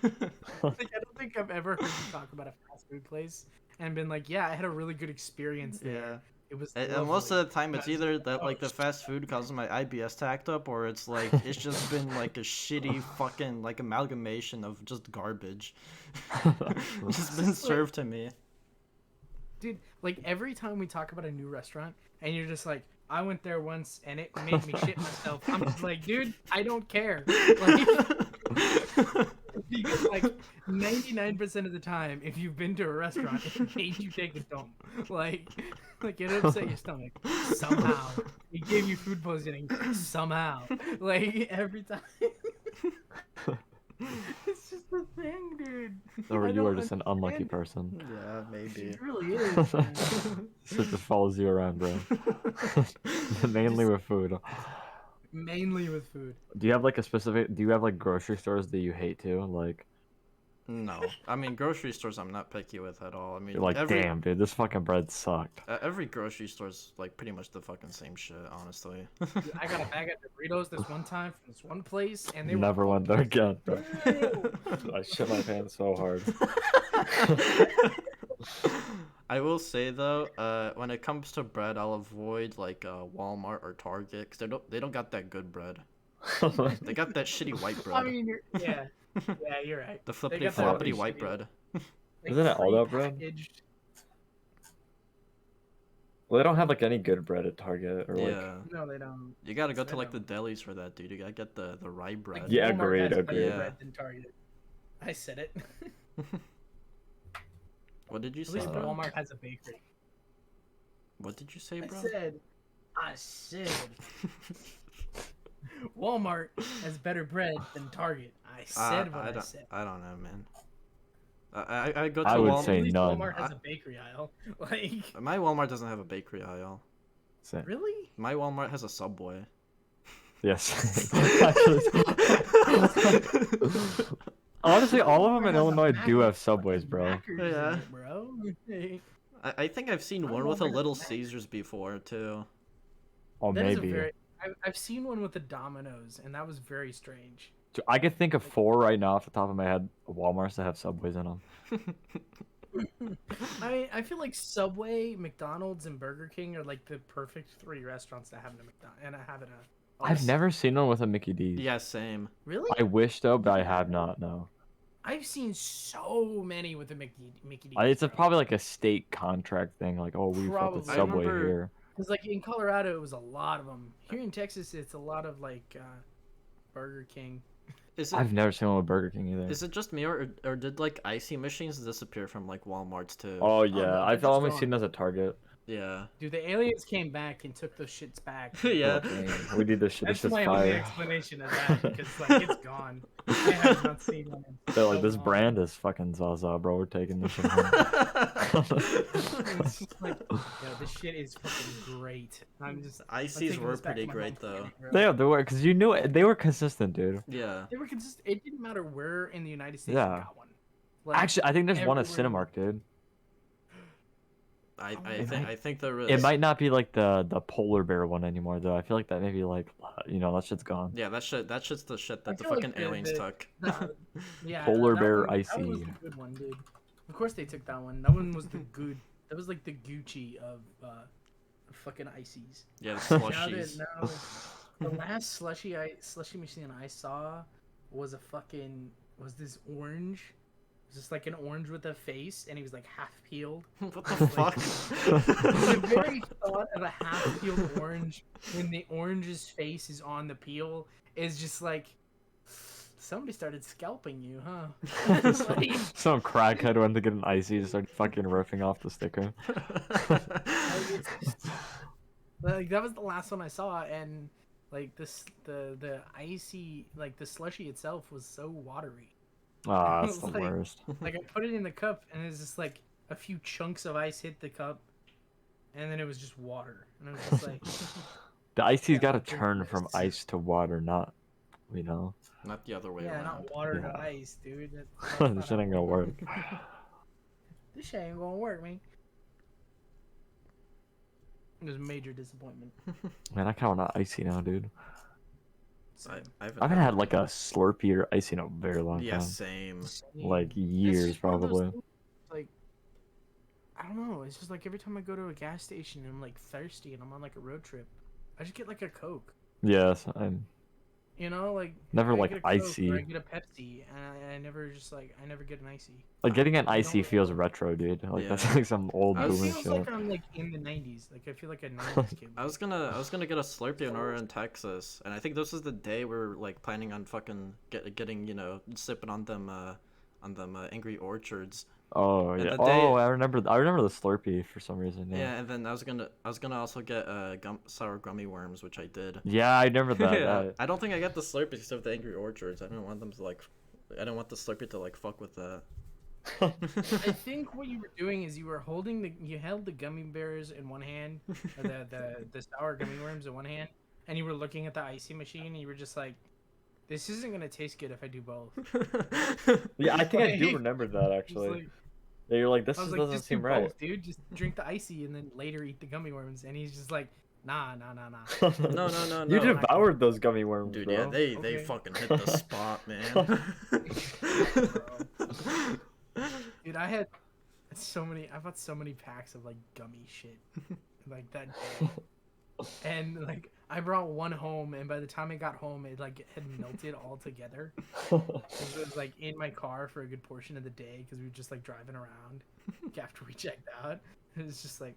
I don't think I've ever heard you talk about a fast food place and been like, yeah, I had a really good experience there. Yeah. It was And most of lovely." the time, it's That's- either that like oh, the fast food causes my IBS to act up, or it's like it's just been like a shitty fucking like amalgamation of just garbage. Just been served to me. Dude, like every time we talk about a new restaurant and you're just like, I went there once and it made me shit myself. I'm just like, dude, I don't care. Like, because like 99% of the time, if you've been to a restaurant, it made you take a dump. Like it upset your stomach somehow. It gave you food poisoning somehow. Like every time. It's just a thing, dude. Or I you are don't just an unlucky understand. person. Yeah, maybe. It really is. Man. So it just follows you around, bro. Mainly with food. Mainly with food. Do you have like a specific? Do you have like grocery stores that you hate too? Like No, I mean grocery stores I'm not picky with at all. I mean you're like, every damn, dude, this fucking bread sucked. every grocery store's like pretty much the fucking same shit, honestly. Dude, I got a bag of Doritos this one time from this one place, and they Never were went there again, bro. Ew. I shit my pants so hard. I will say though, when it comes to bread, I'll avoid like Walmart or Target because they don't got that good bread. They got that shitty white bread. I mean, yeah, you're right. The They flippity got that floppity really white shitty- bread. like, Isn't it all that bread? prepackaged. Well, they don't have like any good bread at Target or like. Yeah, No, they don't. you gotta go They to like the don't. delis for that, dude. You gotta get the rye bread. Like, Yeah, Walmart agreed, has better agreed. bread than Target. I said it. What did you At say, least bro? Walmart has a bakery. What did you say, I bro? said. Walmart has better bread than Target. I said what I said. I don't know, man. I go to I would Walmart. say At least none. Walmart has a bakery aisle. Like, My Walmart doesn't have a bakery aisle. Say- really? My Walmart has a Subway. Yes. Actually, honestly, all of them in Walmart has a Illinois do Mac- have Subways, bro. Macca's in Yeah. it, bro. I think I've seen I don't one know, with a man. Little Caesars before too. Oh, That is a maybe. very. I've seen one with the Dominoes, and that was very strange. Dude, I could think of 4 right now off the top of my head. Walmarts that have Subways in them. I feel like Subway, McDonald's, and Burger King are like the perfect 3 restaurants to have in a McDonald's and have in a. I've never seen one with a Mickey D's. Yeah, same. Really? I wish though, but I have not. No. I've seen so many with the Mickey D's. It's bro. probably like a state contract thing. Like, oh, we fuck Probably. with I Subway remember- here. Because like in Colorado, it was a lot of them. Here in Texas, it's a lot of like Burger King. Is it I've never seen one with Burger King either. is it just me or did like Icee machines disappear from like Walmarts too? Oh no, yeah, they're I've just only gone. seen those at Target. Yeah. Dude, the aliens came back and took those shits back. Yeah. We need this shit. That's This shit's my only fire. explanation of that because like it's gone. I have not seen one. in They're like, so this long. brand is fucking Zaza, bro. We're taking this shit home. It's just like, yo, this shit is fucking great. I'm Icees taking were this back to pretty my great home though. planet, bro. They were, because you knew it, they were consistent, dude. Yeah. They were consistent. It didn't matter where in the United States Yeah. you got one. Like, Actually, I think there's one at everywhere- Cinemark, dude. I think there is. It might not be like the polar bear one anymore, though. I feel like that maybe like, that shit's gone. Yeah, that's shit's the shit I that the feel like fucking the- aliens the- took. Yeah, Polar that bear one, That one was Icee. the good one, dude. Of course they took that one. That one was the good. That was like the Gucci of fucking Icees. Yeah, the Now slushies. that the last slushy machine I saw was was this orange. It was just like an orange with a face, and he was like half peeled. What the fuck? The very thought of a half peeled orange when the orange's face is on the peel is just like somebody started scalping you, huh? It's like, Some crackhead went to get an Icee and started fucking ripping off the sticker. it's just- like that was the last one I saw, and like the icy, like the slushy itself was so watery. Ah, It that's the was like- worst. Like I put it in the cup, and it's just like a few chunks of ice hit the cup, and then it was just water, and I was just like, The Icee's Yeah, got to I'll drink turn from this. ice to water, not, Not the other way yeah, around. not water to Yeah. ice, dude. That's this not shit how ain't it gonna works. work. This shit ain't gonna work, man. It was a major disappointment. Man, I kind of want an Icee now, dude. I I haven't had like a Slurpee or Icee in a very long Yeah, time. same. Like It's years, just one of those probably. things, like, I don't know. It's just like every time I go to a gas station and I'm like thirsty and I'm on like a road trip, I just get like a Coke. Yes, I'm You know, like never I like get a Coke or I Icee. get a Pepsi, and I never get an Icee. Like getting an I don't Icee like feels Coke. retro, dude. Like Yeah. that's like some old I It was- boomer feels shit. like I'm like in the '90s. Like I feel like a '90s kid. I was gonna get a Slurpee when we were in Texas, and I think this is the day we were like planning on fucking getting sipping on them Angry Orchards. Oh And yeah. the day- Oh, I remember the Slurpee for some reason. Yeah, Yeah. and then I was gonna also get sour gummy worms, which I did. Yeah, I remember that. Yeah. that. I don't think I got the Slurpee because of the Angry Orchards. I didn't want them to like, I didn't want the Slurpee to like fuck with that. I think what you were doing is you held the gummy bears in one hand, or the sour gummy worms in one hand, and you were looking at the Icee machine, and you were just like, "This isn't gonna taste good if I do both." Yeah, I think I do Like, remember that It's actually. like- Yeah, you're like, this I was just like, doesn't just do seem right. both, dude. Just drink the Icee and then later eat the gummy worms. And he's just like, nah. No. You no. devoured those gummy worms, Dude, bro. yeah, they Okay. fucking hit the spot, man. Dude, I bought so many packs of like gummy shit, like that day. And like I brought one home, and by the time I got home, it like had melted all together. It was like in my car for a good portion of the day because we were just like driving around after we checked out. It was just like,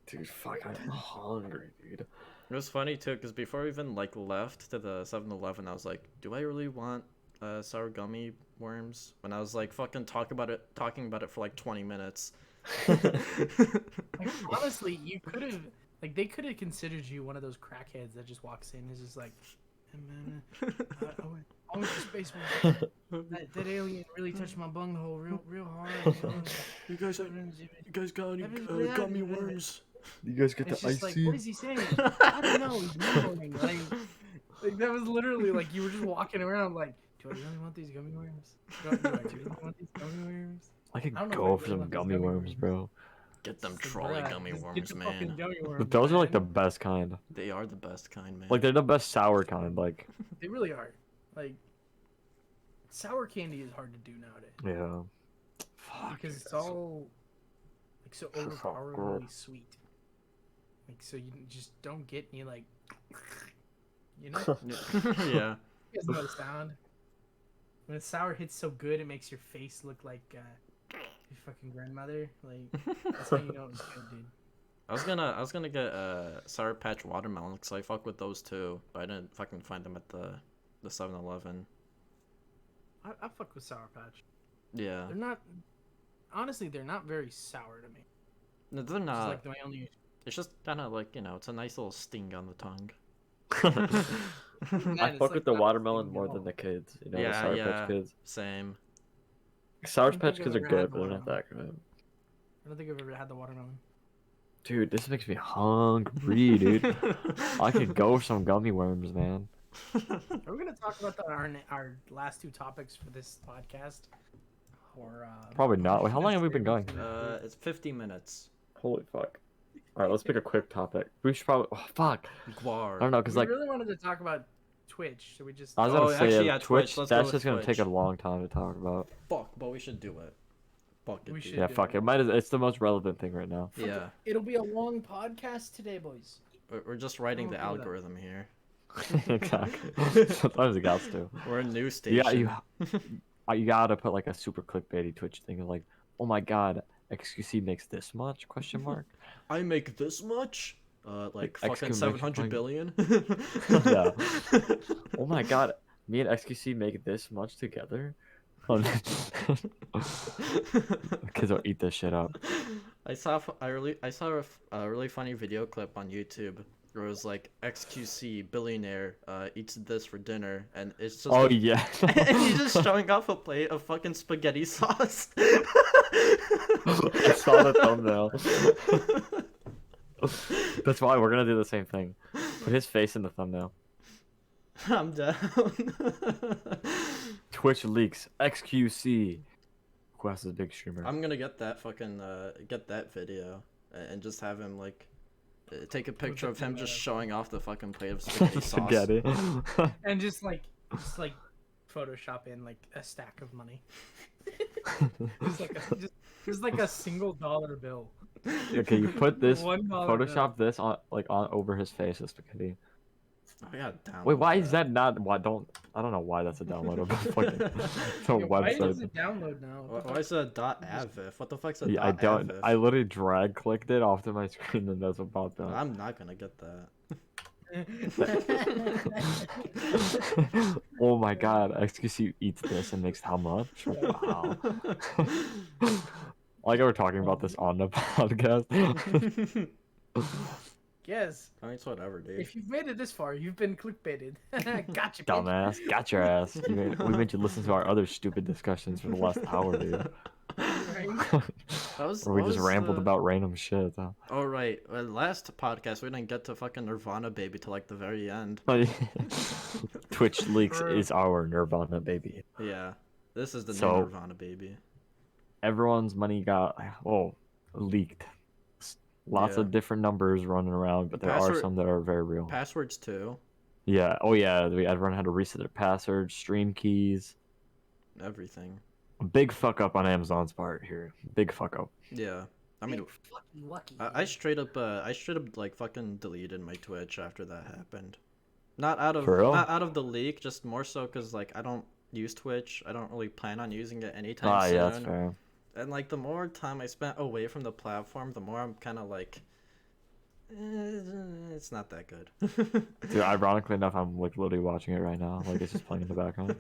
Dude, fuck, I'm hungry, dude. It was funny too, because before we even like left to the 7-Eleven, I was like, do I really want sour gummy worms? When I was like fucking talking about it for like 20 minutes. like, honestly, you could have like they could have considered you one of those crackheads that just walks in and is just like, hey, man, I went to space. That alien really touched my bunghole real hard. You guys got any gummy worms? You guys get It's the just like, what is he saying? I don't know. He's mumbling. Like that was literally like you were just walking around like, do I really want these gummy worms? Do I really want these gummy worms? I could I don't know go if I for really some want these gummy gummy worms, worms. bro. Get them It's like, Trolli bruh, gummy just worms, get the fucking man. gummy worms, But those are like the man. best kind. They are the best kind, man. Like they're the best sour kind. Like They really are. Like, sour candy is hard to do nowadays yeah. Fuck, because dude, it's that's so- all like so so overpoweringly good. sweet. Like, so you just don't get any like, you know, Yeah. you guys know the sound. When a sour hits so good, it makes your face look like your fucking grandmother. Like, that's how you know it's good, dude. I was gonna get Sour Patch watermelon because I fuck with those too, but I didn't fucking find them at the 7-Eleven. I fuck with Sour Patch. Yeah. They're not, honestly, they're not very sour to me. No, they're It's not. like my only. It's just kind of like, you know, it's a nice little sting on the tongue. Man, I it's fuck like with the not watermelon stinging more at than all. the kids. You know, the Yeah, Sour yeah. Patch Kids. Same. Sour don't Patch think Kids I've are ever had good, the but they're not watermelon. that good. I don't think I've ever had the watermelon. Dude, this makes me hungry, dude. I could go for some gummy worms, man. Are we gonna talk about our last two topics for this podcast? Or Probably not. Wait, how long that's have we been maybe going? for next week? It's 50 minutes. Holy fuck. Alright, let's pick a quick topic. We should probably. Oh, fuck. Guar. I don't know, because We like. really wanted to talk about Twitch. Should we just? I was Oh, gonna say, actually, yeah, yeah, Twitch, Twitch. Let's go that's with just gonna take a Twitch. long time to talk about. Fuck, but we should do it. Fuck it, We dude. should. Yeah, do fuck it. it. Might as, it's the most relevant thing right now. Yeah. It'll be a long podcast today, boys. We're just writing the I'm okay with that. algorithm here. Exactly. Sometimes it got to. We're a news station. Yeah, you gotta put like a super clickbaity Twitch thing of like, oh my god, XQC makes this much? Question mark. I make this much? Like fucking Exclamation 700 point. billion? Yeah. Oh my god, me and XQC make this much together? Kids will eat this shit up. I saw a really funny video clip on YouTube where it was like XQC billionaire eats this for dinner, and it's just Oh yeah. and he's just showing off a plate of fucking spaghetti sauce. I saw the thumbnail. That's why we're gonna do the same thing. Put his face in the thumbnail. I'm down. Twitch leaks XQC. Quest is a big streamer. I'm gonna get that fucking get that video and just have him like take a picture of him just showing off the fucking plate of spaghetti sauce. Spaghetti. And just like Photoshop in like a stack of money. just like a single dollar bill. Okay, you put this. $1 Photoshop this on over his face as spaghetti. Oh, yeah, download Wait, why that. is that not? I don't know why that's a downloadable fucking it's a Yeah, why does website. it download now? What the Why is it a .avif? What the fuck's a Yeah, I don't. .avif? I literally drag clicked it off to my screen and that's what popped up. I'm not gonna get that. Oh my god, XQC eats this and makes how much? Wow. Like we're talking about this on the podcast. Yes. I mean, it's whatever, dude. If you've made it this far, you've been clickbaited. Gotcha, bitch. Dumbass, got your ass. We made you listen to our other stupid discussions for the last hour, dude. Right? Or we just rambled about random shit. Huh? Oh right, last podcast we didn't get to fucking Nirvana baby till like the very end. Twitch leaks is our Nirvana baby. Yeah, this is the new So- Nirvana baby. Everyone's money got leaked. Lots Yeah. of different numbers running around, but there are Password- some that are very real. Passwords too. Yeah. Oh yeah. Everyone had to reset their passwords, stream keys. Everything. Big fuck up on Amazon's part here. Big fuck up. Yeah. I mean, Big fucking lucky. I straight up like fucking deleted my Twitch after that happened. Not out of For real? not out of the leak, just more so because like I don't use Twitch. I don't really plan on using it anytime soon. Yeah, that's fair. And like the more time I spent away from the platform, the more I'm kind of like, it's not that good. Dude, ironically enough, I'm like literally watching it right now. Like it's just playing in the background.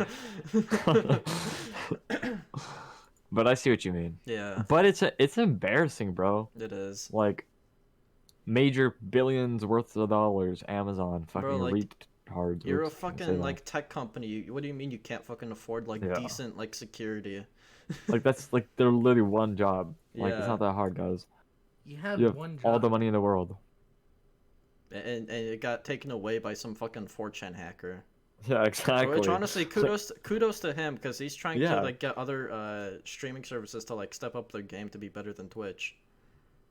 But I see what you mean. Yeah, But it's embarrassing, bro. it is. Like major billions worth of dollars, Amazon fucking like, retards. You're a Oops, I say fucking that. like tech company. What do you mean you can't fucking afford like Yeah. decent like security? Like that's like they're literally one job. Like Yeah. it's not that hard, guys. You have You have one job. all the money in the world. And it got taken away by some fucking 4chan hacker. Yeah, exactly. Which honestly, kudos to him because he's trying Yeah. to like get other streaming services to like step up their game to be better than Twitch.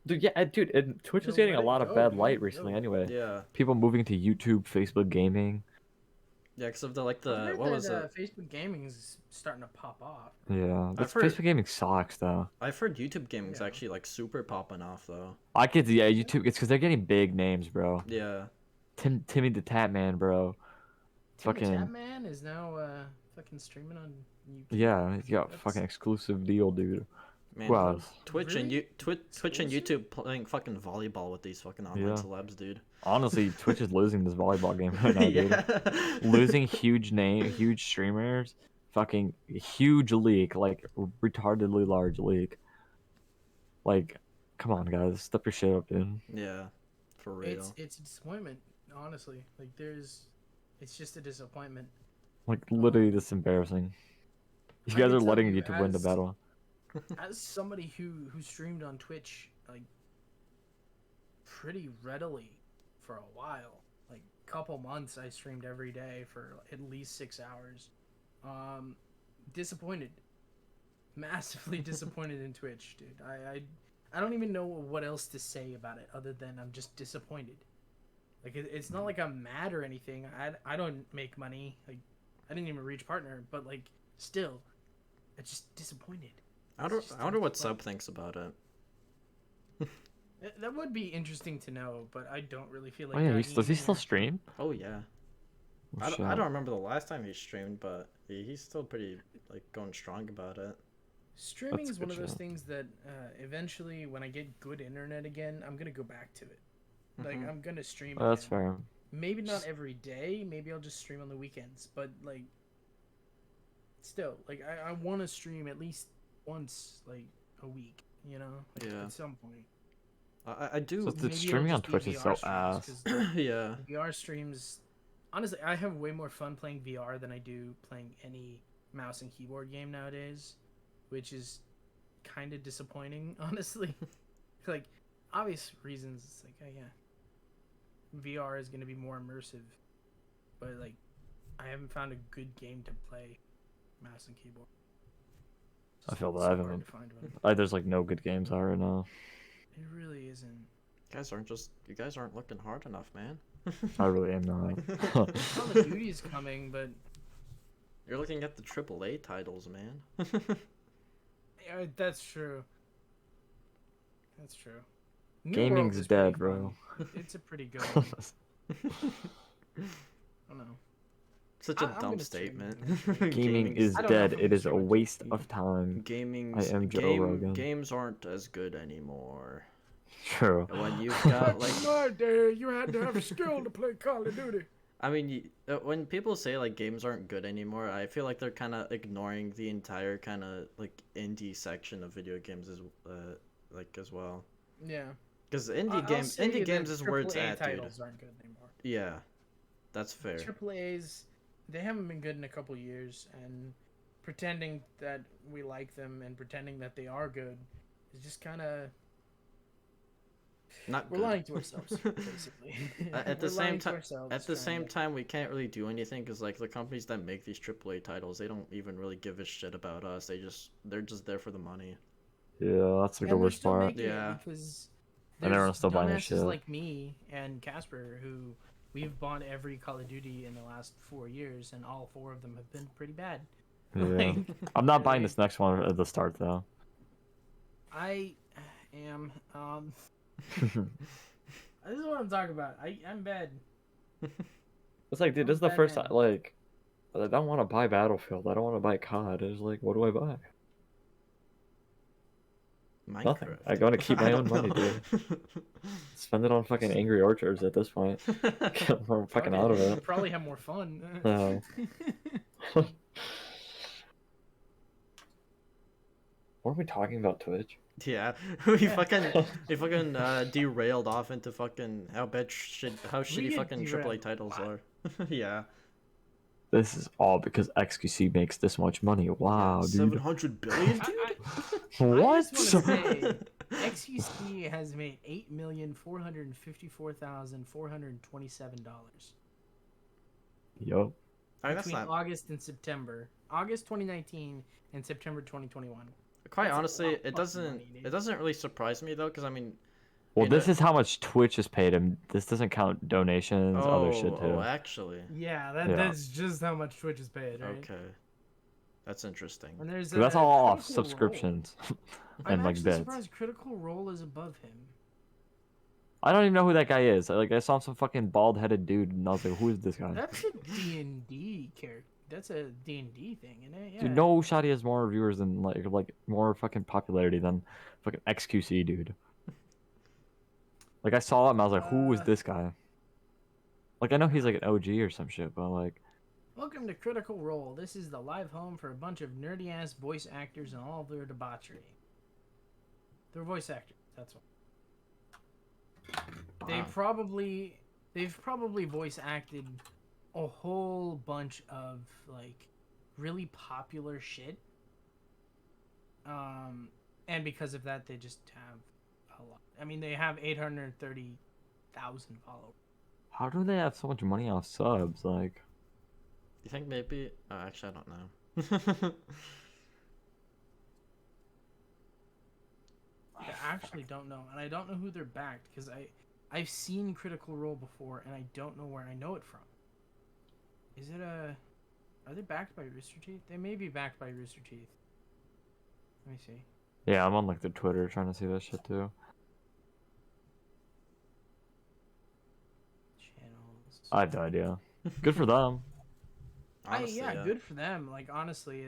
Dude, yeah, dude, and Twitch is Yo, getting a let it lot of go, bad dude, light let it recently go. anyway. Yeah, People moving to YouTube, Facebook gaming. yeah, because of the like I've the heard what was it? that Facebook gaming is starting to pop off. Yeah, I've that's heard Facebook gaming sucks though. I've heard YouTube gaming's Yeah. actually like super popping off though. I could, yeah, YouTube. It's because they're getting big names, bro. Yeah, Timmy the Tap Man, bro. Tim the Fucking Tatman is now fucking streaming on YouTube. yeah, he's got That's fucking exclusive deal, dude. Who man, else? Twitch and really Twitch and exclusive? YouTube playing fucking volleyball with these fucking online Yeah. celebs, dude. Honestly, Twitch is losing this volleyball game right now, dude. Yeah. Losing huge streamers, fucking huge leak, like retardedly large leak. Like, come on, guys, step your shit up, dude. Yeah, for real. It's a disappointment, honestly. Like it's just a disappointment. Like, literally, this is embarrassing. You I guys can are tell letting you YouTube win the as- battle. As somebody who streamed on Twitch like pretty readily for a while, like couple months, I streamed every day for at least 6 hours. Disappointed, massively disappointed in Twitch, dude. I don't even know what else to say about it other than I'm just disappointed. Like it's not like I'm mad or anything. I don't make money. Like I didn't even reach partner, but like still, I'm just disappointed. I wonder what Sub thinks about it. That would be interesting to know, but I don't really feel like. Oh yeah, diving does he in still there. stream? Oh yeah. Oh, I shit. don't remember the last time he streamed, but he's still pretty like going strong about it. Streaming That's is one good of those shit. things that eventually, when I get good internet again, I'm gonna go back to it. Like Mhm. I'm gonna stream. Oh, that's again. fair. Maybe not every day. Maybe I'll just stream on the weekends. But like, still, like I want to stream at least once, like a week. You know, like, Yeah. at some point. I do. So the Maybe it'll streaming on just be Twitch is VR so streams, ass. 'cause Yeah. VR streams. Honestly, I have way more fun playing VR than I do playing any mouse and keyboard game nowadays, which is kind of disappointing, honestly. Like, obvious reasons, it's like, oh yeah, VR is going to be more immersive, but like, I haven't found a good game to play mouse and keyboard. I feel It's that. I so hard haven't. to find one. Like, there's like no good games out right now. It really isn't. You guys aren't looking hard enough, man. I really am not. Call of Duty's coming, but You're looking at the AAA titles, man. yeah, that's true. That's true. New Gaming's World is dead, pretty bro. fun. It's a pretty good one. I don't know. Such a I'm dumb gonna stream statement. it. Gaming is I don't know if dead. I'm It is a gonna stream waste it. of time. Gaming's games aren't as good anymore. True. When you've got like, My day, you had to have skill to play Call of Duty. I mean, when people say like games aren't good anymore, I feel like they're kind of ignoring the entire kind of like indie section of video games as as well. Yeah. Because I'll indie say games that is where it's AAA at, dude. titles aren't good anymore. Yeah, that's fair. AAA's, they haven't been good in a couple years, and pretending that we like them and pretending that they are good is just kind of Not we're good. lying to ourselves, basically. At the We're same lying to time, ourselves at the trying same to- time, we can't really do anything because like the companies that make these AAA titles, they don't even really give a shit about us. They're just there for the money. Yeah, that's like And the they're worst still part. making it Yeah. because And everyone's still buying their dumbasses shit. like me and Casper who we've bought every Call of Duty in the last 4 years, and all 4 of them have been pretty bad. Yeah. Like, I'm not buying like, this next one at the start though. I am. This is what I'm talking about. I'm bad. It's like, dude, I'm this is the bad first man. time. Like, I don't want to buy Battlefield. I don't want to buy COD. It's like, what do I buy? Nothing. Minecraft. I gotta keep my I own don't money, know. Spend it on fucking Angry Orchards at this point. I'm fucking out of You it. probably have more fun. No. What are we talking about, Twitch? Yeah, we fucking derailed off into fucking how shitty get fucking AAA derailed a titles lot. are. Yeah. This is all because XQC makes this much money. Wow, dude. 700 billion, dude. I What? just want to say, XQC has made $8,454,427 Yup. I mean, that's between not August and September. August 2019 and September 2021. quite that's a honestly. lot It of doesn't. fucking money, dude. It doesn't really surprise me though, because I mean, Well, You this know- is how much Twitch has paid him. This doesn't count donations, other shit too. Actually. Yeah, Yeah. that's just how much Twitch is paid, right? Okay. That's interesting. And there's 'Cause that's all off Critical Role. subscriptions I'm and like actually bits. surprised Critical Role is above him. I don't even know who that guy is. Like I saw some fucking bald-headed dude, and I was like, "Who is this guy?" That's a D&D character. That's a D&D thing, isn't it? Yeah. Dude, no shot he has more viewers than like more fucking popularity than fucking XQC, dude. Like I saw him, I was like, "Who is this guy?" Like I know he's like an OG or some shit, but like, Welcome to Critical Role. This is the live home for a bunch of nerdy ass voice actors and all of their debauchery. They're voice actors. That's what. They've probably voice acted a whole bunch of like really popular shit. And because of that, they just have a lot. I mean, they have 830,000 followers. how do they have so much money off subs? Like, You think maybe? Actually, I don't know. I actually don't know, and I don't know who they're backed because I've seen Critical Role before, and I don't know where I know it from. Is it a? Are they backed by Rooster Teeth? They may be backed by Rooster Teeth. Let me see. yeah, I'm on like the Twitter trying to see that shit too. Channels. I have no idea. Good for them. Honestly, yeah, good for them. Like honestly,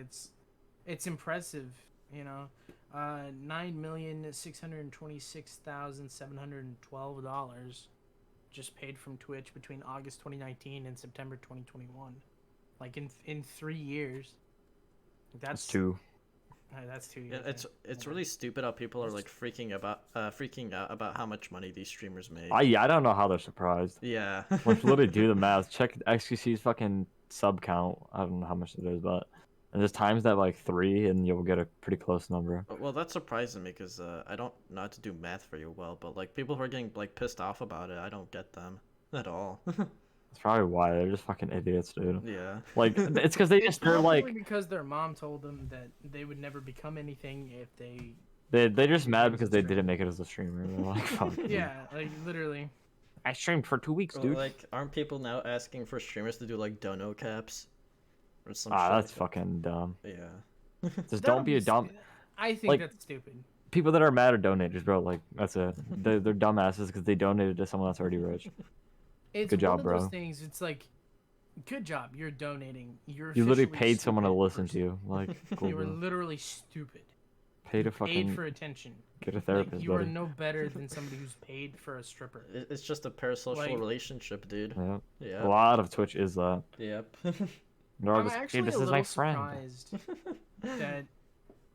it's impressive. You know, $9,626,712 just paid from Twitch between August 2019 and September 2021. Like in 3 years. That's two. That's 2 Yeah, years. it's really stupid how people are like freaking out about how much money these streamers make. I don't know how they're surprised. Yeah. Like literally do the math. Check XQC's fucking sub count. I don't know how much it is, but and just times that like 3, and you'll get a pretty close number. Well, that's surprising me because I don't know how to do math very well, but like people who are getting like pissed off about it, I don't get them at all. That's probably why they're just fucking idiots, dude. Yeah. Like it's because they just they're probably like because their mom told them that they would never become anything if they. they're just mad because they didn't make it as a streamer. They're like, fuck. Yeah, like literally. I streamed for 2 weeks, Well, dude. like, aren't people now asking for streamers to do like dono caps? Or some shit That's like that? fucking dumb. Yeah. Just That'll don't be a dumb. stu- I think like- that's stupid. People that are mad are donators, bro. Like that's it. They're dumbasses because they donated to someone that's already rich. It's Good job, one of those bro. things. It's like, good job. You're donating. You're You literally officially paid someone to stupid listen person. to you. Like, cool, You were bro. literally stupid. Pay to Paid fucking for attention. get a Like, therapist, you are buddy. no better than somebody who's paid for a stripper. It's just a parasocial Like- relationship, dude. Yeah. Yeah. A lot of Twitch is that. Yep. They're all I'm just, hey, actually this a is little my friend. surprised that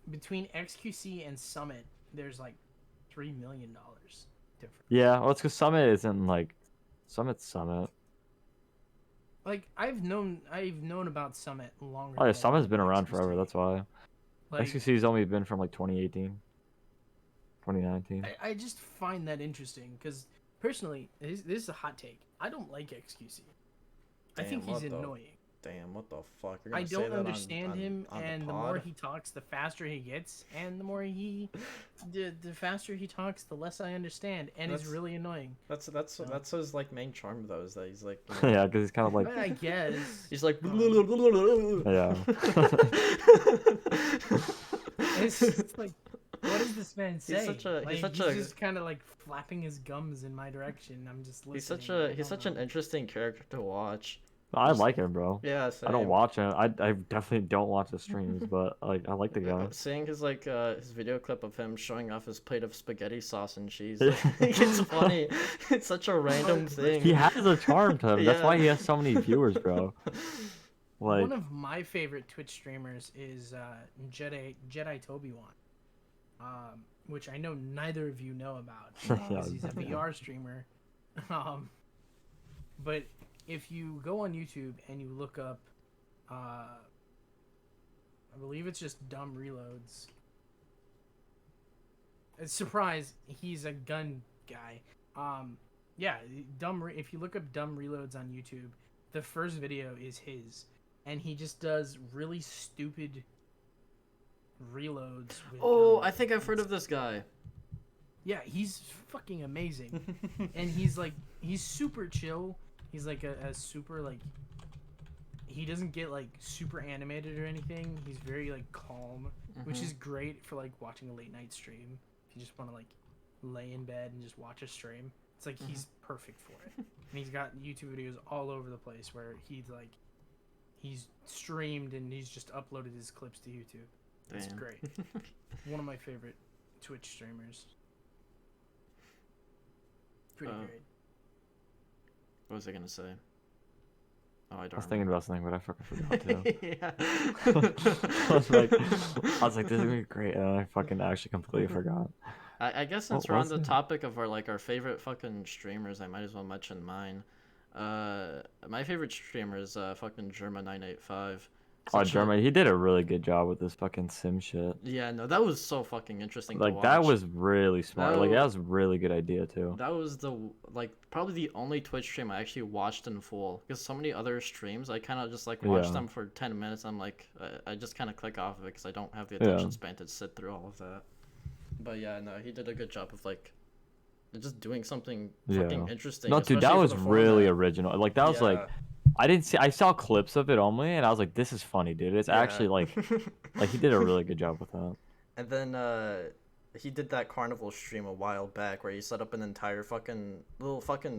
between XQC and Summit, there's like $3 million difference. Yeah, well, it's because Summit isn't like Summit's Summit. Like I've known about Summit longer. Oh yeah, than Summit's been around XQC. forever. That's why. Like, XQC's only been from like 2018, 2019. I just find that interesting because personally, this is a hot take. I don't like XQC. I think Damn, he's what the- annoying. Damn, what the fuck? You're I gonna say don't that understand him, on and the the more pod? he talks, the faster he gets, and the more the faster he talks, the less I understand, and it's That's- really annoying. That's his like main charm though, is that he's like Yeah, because he's kind of like. But I guess he's like Yeah. it's just like, what does this man say? he's such he's a- just kind of like flapping his gums in my direction. I'm just listening. he's such an interesting character to watch. I like him, bro. Yeah, I don't same. watch him. I definitely don't watch his streams, but like I like the guy. Seeing his like his video clip of him showing off his plate of spaghetti sauce and cheese, like, it's funny. It's such a random thing. He has a charm to him. That's why Yeah. he has so many viewers, bro. Like, One of my favorite Twitch streamers is jeditobiwan, which I know neither of you know about. Yeah, Because he's a yeah. VR streamer. But if you go on YouTube and you look up, I believe it's just Dumb Reloads. It's surprise, he's a gun guy. Yeah, if you look up Dumb Reloads on YouTube, the first video is his, and he just does really stupid reloads. With Oh, guns. I think I've heard of this guy. Yeah, he's fucking amazing. And he's super chill. He's like a super like, he doesn't get like super animated or anything. He's very like calm, which is great for like watching a late night stream. If you just want to like lay in bed and just watch a stream, it's like he's perfect for it. And he's got YouTube videos all over the place where he's streamed and he's just uploaded his clips to YouTube. It's Damn. great. One of my favorite Twitch streamers. Pretty great. What was I gonna say? Oh, I don't. I was thinking about something, but I fucking forgot to. Yeah. I was like, this is gonna be great, and I fucking actually completely forgot. I guess since What we're on was the it? topic of our favorite fucking streamers, I might as well mention mine. My favorite streamer is fucking Germa985. Oh, Such a- Jeremy, he did a really good job with this fucking sim shit. Yeah, no, that was so fucking interesting to Like watch. that was really smart. Like That that was a really good idea too. That was probably the only Twitch stream I actually watched in full. Because so many other streams, I kind of just like watch Yeah. them for 10 minutes. I'm like, I just kind of click off of it because I don't have the attention span to sit through all of that. But yeah, no, he did a good job of like just doing something fucking interesting. No, dude, that especially was for the really format. original. Like that was like, Yeah. I saw clips of it only, and I was like, this is funny, dude. It's Yeah. actually like he did a really good job with that. And then he did that carnival stream a while back where he set up an entire fucking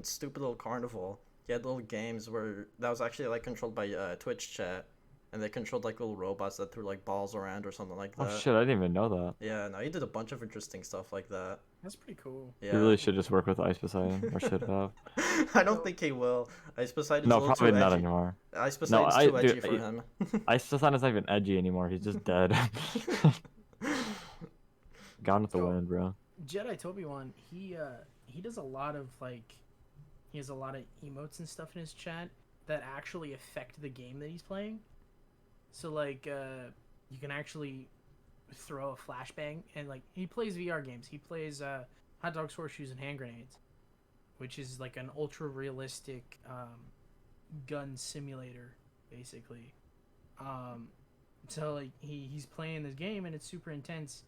stupid little carnival. He had little games where that was actually like controlled by Twitch chat, and they controlled like little robots that threw like balls around or something like that. Oh shit, I didn't even know that. Yeah, no, he did a bunch of interesting stuff like that. That's pretty cool. Yeah. He really should just work with Ice Poseidon, or should have. I don't think he will. Ice Poseidon's a No, little probably too not edgy. anymore. Ice Poseidon's I- too edgy dude, for him. Ice Poseidon's not even edgy anymore. He's just dead. Gone with the Yo. wind, bro. Jeditobiwan, he does a lot of like, he has a lot of emotes and stuff in his chat that actually affect the game that he's playing. So like, you can actually throw a flashbang, and like he plays VR games. He plays hot dogs, horseshoes, and hand grenades, which is like an ultra realistic gun simulator, basically. So like he's playing this game and it's super intense,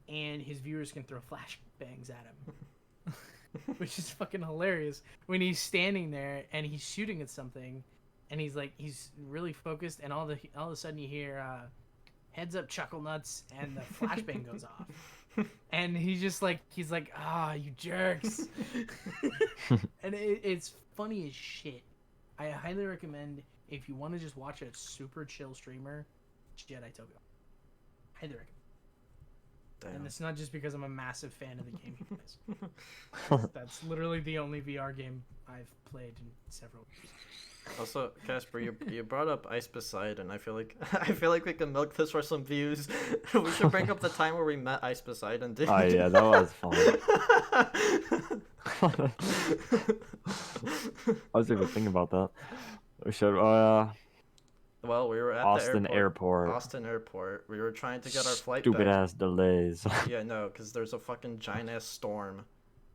and his viewers can throw flashbangs at him, which is fucking hilarious. When he's standing there and he's shooting at something, and he's really focused, and all of a sudden you hear heads up, chuckle nuts, and the flashbang goes off, and he's like ah, you jerks. And it's funny as shit. I highly recommend, if you want to just watch a super chill streamer, Jeditobiwan. Highly recommend. Damn. And it's not just because I'm a massive fan of the game he plays. That's literally the only VR game I've played in several years. Also, Casper, you brought up Ice Poseidon. I feel like we can milk this for some views. We should bring up the time where we met Ice Poseidon, dude. Oh yeah, that was fun. I was even thinking about that. We should. Well, we were at Austin the Airport. Austin Airport. We were trying to get our flight Stupid back. ass delays. Yeah, no, because there's a fucking giant ass storm.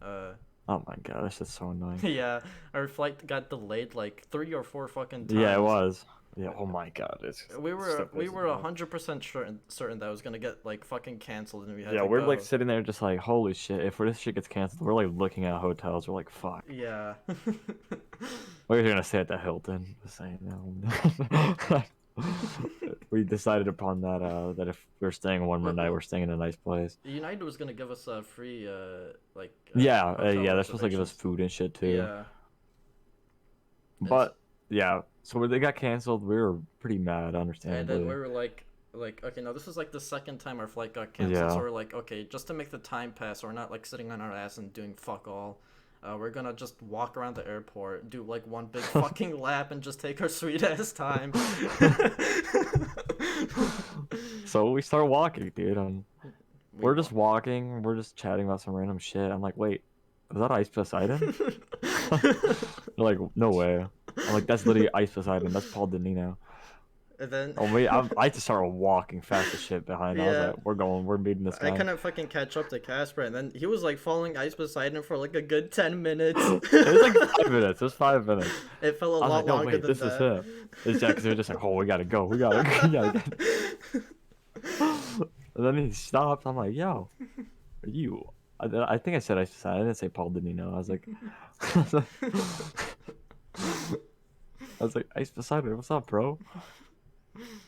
Oh my god, that's just so annoying. Yeah, our flight got delayed like 3 or 4 fucking times. Yeah, it was. Yeah. Oh my god, it's. We were stuff is annoying. 100% certain that it was gonna get like fucking canceled, and we had Yeah, to we're go. like sitting there just like, holy shit! If this shit gets canceled, we're like looking at hotels. We're like, fuck. Yeah. We're gonna stay at the Hilton. Just saying no. We decided upon that that if we're staying one more night, we're staying in a nice place. United was gonna give us a free Yeah, hotel yeah, they're supposed to give us reservations. food and shit too. Yeah. But yeah, so when they got canceled, we were pretty mad, And understandably. then we were like, okay, no, this is like the second time our flight got canceled, Yeah. so we're like, okay, just to make the time pass, so we're not like sitting on our ass and doing fuck all. We're gonna just walk around the airport, do like one big fucking lap, and just take our sweet ass time. So we start walking, dude, and We we're just walking, we're just chatting about some random shit. I'm like, wait, was that Ice Poseidon? They're like, no way. I'm like, that's literally Ice Poseidon. That's Paul Denino. And then Oh wait, I just started walking fast as shit behind. I was Yeah. like, we're meeting this I guy. couldn't fucking catch up to Casper, and then he was like following Ice Poseidon for like a good 10 minutes. It was like 5 minutes. It was 5 minutes. It felt a I was lot like, no, longer wait, than this that. is him. It's Jack, because they're just like, oh, we gotta go. We gotta go. And then he stopped. I'm like, yo, are you I think I said Ice Poseidon. I didn't say Paul Dino. I was like, I was like, Ice Poseidon, what's up, bro?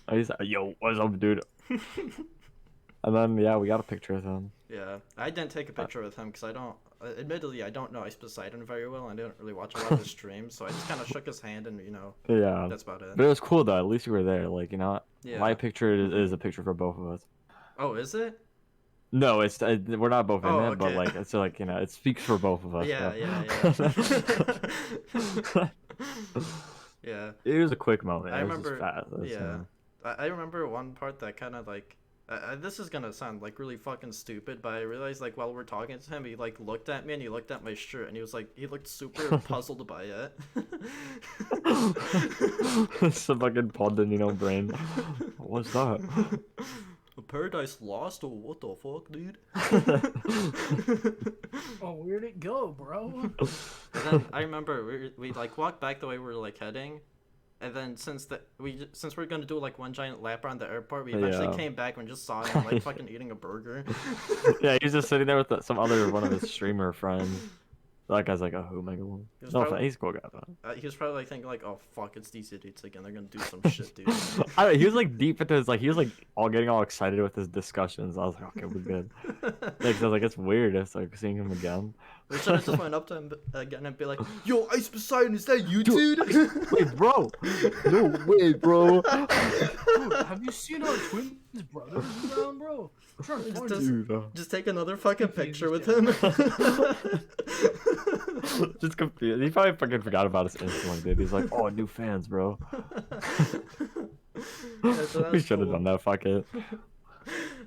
And he's like, yo, what's up, dude? And then yeah, we got a picture of him. Yeah, I didn't take a picture with him because I don't. Admittedly, I don't know Ice Poseidon very well. I didn't really watch a lot of his streams, so I just kind of shook his hand and Yeah, that's about it. but it was cool though. At least you were there. Like Yeah. my picture is a picture for both of us. Oh, is it? No, it's we're not both in Oh, it, but okay. like it's like it speaks for both of us. Yeah, so. Yeah. It was a quick moment. I It was remember. just fast. It was, Yeah, I remember one part that kind of like. This is gonna sound like really fucking stupid, but I realized like while we're talking to him, he like looked at me and he looked at my shirt and he was like he looked super puzzled by it. It's a fucking Paul Dino brain. What's that? Paradise Lost or what the fuck, dude? Oh, where'd it go, bro? And then I remember we like walked back the way we were like heading, and then since we're gonna do like one giant lap around the airport, we eventually came back and just saw him like fucking eating a burger. Yeah, he was just sitting there with some other one of his streamer friends. That guy's like, oh, who am I going? No, he's a cool guy. He was probably like thinking like, oh fuck, it's these idiots again. They're gonna do some shit, dude. He was like deep into his he was like getting all excited with his discussions. I was like, okay, we're good. Like, I was like, it's weird. It's like seeing him again. We should have just went up to him again and be like, yo, Ice Poseidon, is that you, dude? Wait, bro. No way, bro. Dude, have you seen our twins brothers around, bro? Just take another fucking picture with him. Just confused. He probably fucking forgot about us instantly, dude. He's like, oh, new fans, bro. We should have done that. Fuck it.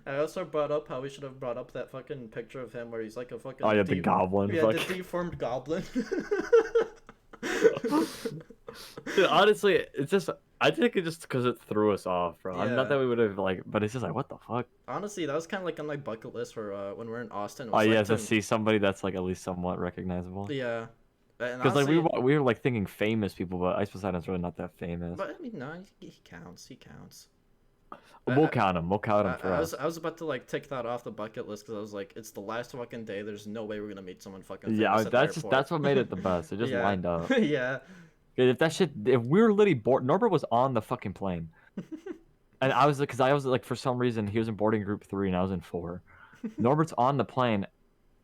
I also brought up how we should have brought up that fucking picture of him where he's like a fucking. Oh yeah, the goblin. Yeah, the deformed goblin. Dude, honestly, it's just. I think it's just because it threw us off, bro. Yeah. Not that we would have but it's just like, what the fuck? Honestly, that was kind of like on my bucket list for when we're in Austin. Oh yeah, to see somebody that's like at least somewhat recognizable. Yeah. Because like we were like thinking famous people, but Ice Poseidon's really not that famous. But I mean, no, he counts. He counts. We'll count him. We'll count him for us. I was about to like tick that off the bucket list because I was like, it's the last fucking day. There's no way we're gonna meet someone fucking famous Yeah, at the airport. that's what made it the best. It just Yeah. lined up. Yeah. If we were literally bored, Norbert was on the fucking plane, and I was like, for some reason he was in boarding group 3 and I was in 4. Norbert's on the plane.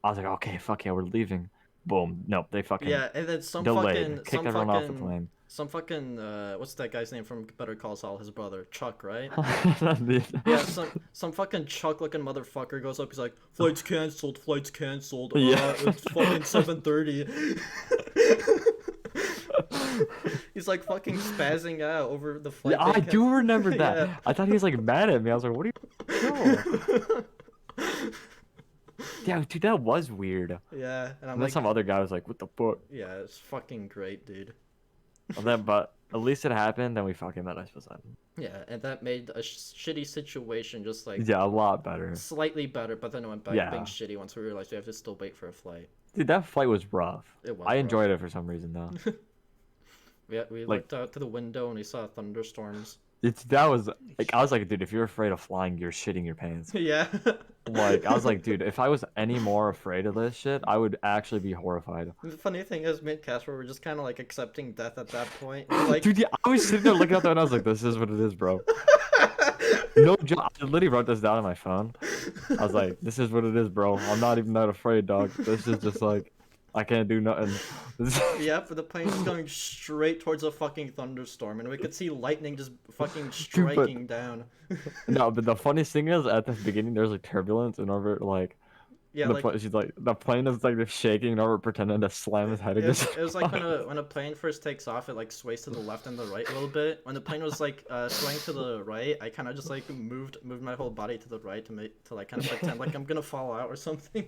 I was like, okay, fuck yeah, we're leaving. Boom. Nope, they fucking And then some delayed. Kicked everyone off the plane. Some fucking what's that guy's name from Better Call Saul? His brother, Chuck, right? Yeah, Yeah, some fucking Chuck looking motherfucker goes up. He's like, flight's canceled. Yeah. It's fucking 7:30. He's like fucking spazzing out over the flight. Yeah, I do remember that. Yeah. I thought he was like mad at me. I was like, what are you? Yeah, dude, that was weird. Yeah, and I'm And then like, some other guy was like, what the fuck? yeah, it's fucking great, dude. But at least it happened. Then we fucking met Ice Poseidon. Yeah, and that made a shitty situation just like Yeah, a lot better. slightly better, but then it went back Yeah. being shitty once we realized we have to still wait for a flight. Dude, that flight was rough. It was I rough. enjoyed it for some reason though. We Like- looked out to the window and we saw thunderstorms. That was like I was like, dude, if you're afraid of flying, you're shitting your pants. Yeah. Like I was like, dude, if I was any more afraid of this shit, I would actually be horrified. The funny thing is, me and Casper were just kind of like accepting death at that point. We're like, Dude, yeah, I was sitting there looking out there and I was like, this is what it is, bro. No joke. I literally wrote this down on my phone. I was like, this is what it is, bro. I'm not even that afraid, dog. This is just like, I can't do nothing. yeah, but the plane was going straight towards a fucking thunderstorm, and we could see lightning just fucking striking down. No, but the funniest thing is, at the beginning, there's like turbulence, and Norbert like, Yeah, like she's like, the plane is like shaking, Norbert pretending to slam his head it was, against. it was like when a plane first takes off, it like sways to the left and the right a little bit. When the plane was like swaying to the right, I kind of just like moved my whole body to the right to like kind of pretend like I'm gonna fall out or something.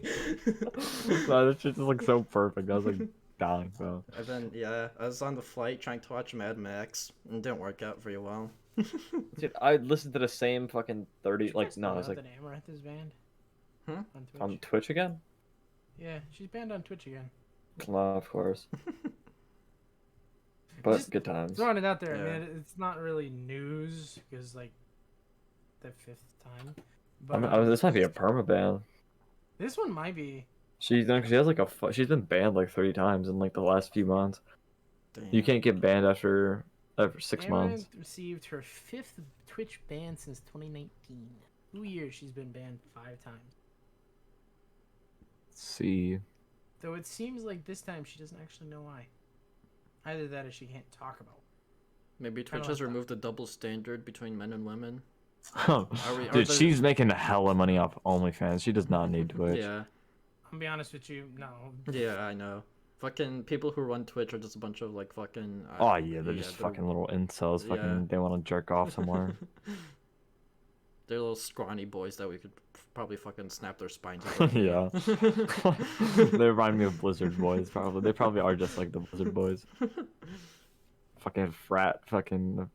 No, this shit just looks so perfect. I was like dying, bro. And then yeah, I was on the flight trying to watch Mad Max, and it didn't work out very well. Dude, I listened to the same fucking 30, like, no, I was like, that Amouranth is banned. Hmm? On Twitch. on Twitch again? Yeah, she's banned on Twitch again. Well, of course. But Just good times. Throwing it out there, Yeah. man. It's not really news because like the 5th time. I But mean, this might be a permaban. this one might be. She has like she's been banned like 30 times in like the last few months. Damn. You can't get banned after 6 months. Amaranth received her 5th Twitch ban since 2019. 2 years she's been banned 5 times. Let's see. Though it seems like this time she doesn't actually know why. Either that or she can't talk about it. Maybe Twitch has removed the double standard between men and women. Dude, she's making a hell of money off OnlyFans. She does not need Twitch. Yeah. I'll be honest with you, no. Yeah, I know. Fucking people who run Twitch are just a bunch of like fucking. Oh yeah, they're just fucking little incels. Fucking, they want to jerk off somewhere. They're little scrawny boys that we could probably fucking snap their spines out. Yeah. They remind me of Blizzard boys. Probably they probably are just like the Blizzard boys. Fucking frat, fucking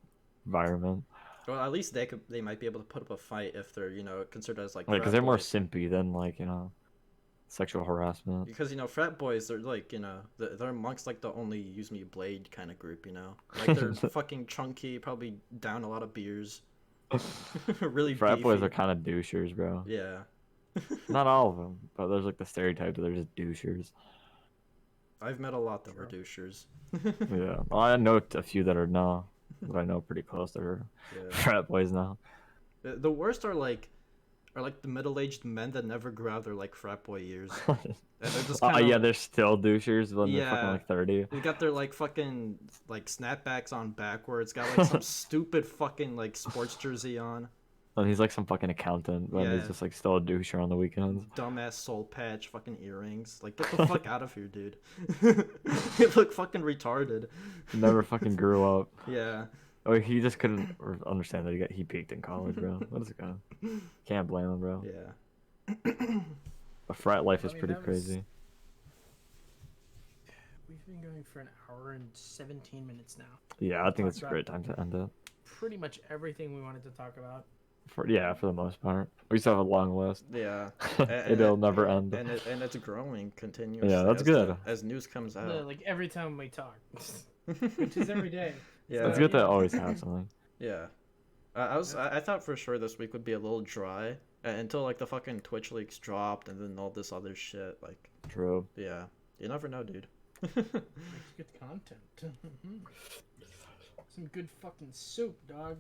environment. Well, at least they might be able to put up a fight if they're considered as like. Like, because they're frat more boys. simpy than like sexual harassment. Because frat boys, they're like they're amongst like the only use me blade kind of group. Like they're fucking chunky, probably down a lot of beers. Really. Frat beefy. boys are kind of douchers, bro. Yeah. Not all of them, but there's like the stereotype that they're just douchers. I've met a lot that were douchers. Yeah, well, I know a few that are not, but I know pretty close that are frat boys now. The worst are like the middle-aged men that never grew out their like frat boy years. And they're just yeah, they're still douchers when they're fucking Yeah. like 30. They got their like fucking like snapbacks on backwards. Got like some stupid fucking like sports jersey on. And he's like some fucking accountant, but Yeah. he's just like still a doucher on the weekends. Dumbass soul patch, fucking earrings. Like get the fuck out of here, dude. You look fucking retarded. Never fucking grew up. Yeah. Oh, he just couldn't understand that he peaked in college, bro. What is it gonna? Can't blame him, bro. Yeah. But frat life is I mean, pretty that was- crazy. We've been going for an hour and 17 minutes now. Yeah, I think it's a Talked great time to end it. Pretty much everything we wanted to talk about. For the most part, we still have a long list. Yeah. It'll never end. And it's growing continuously. Yeah, that's good. As news comes out. Like every time we talk, which is every day. Yeah. It's good to always have something. Yeah. I thought for sure this week would be a little dry until like the fucking Twitch leaks dropped and then all this other shit. Like, True. yeah, you never know, dude. Makes good content. Some good fucking soup, dog.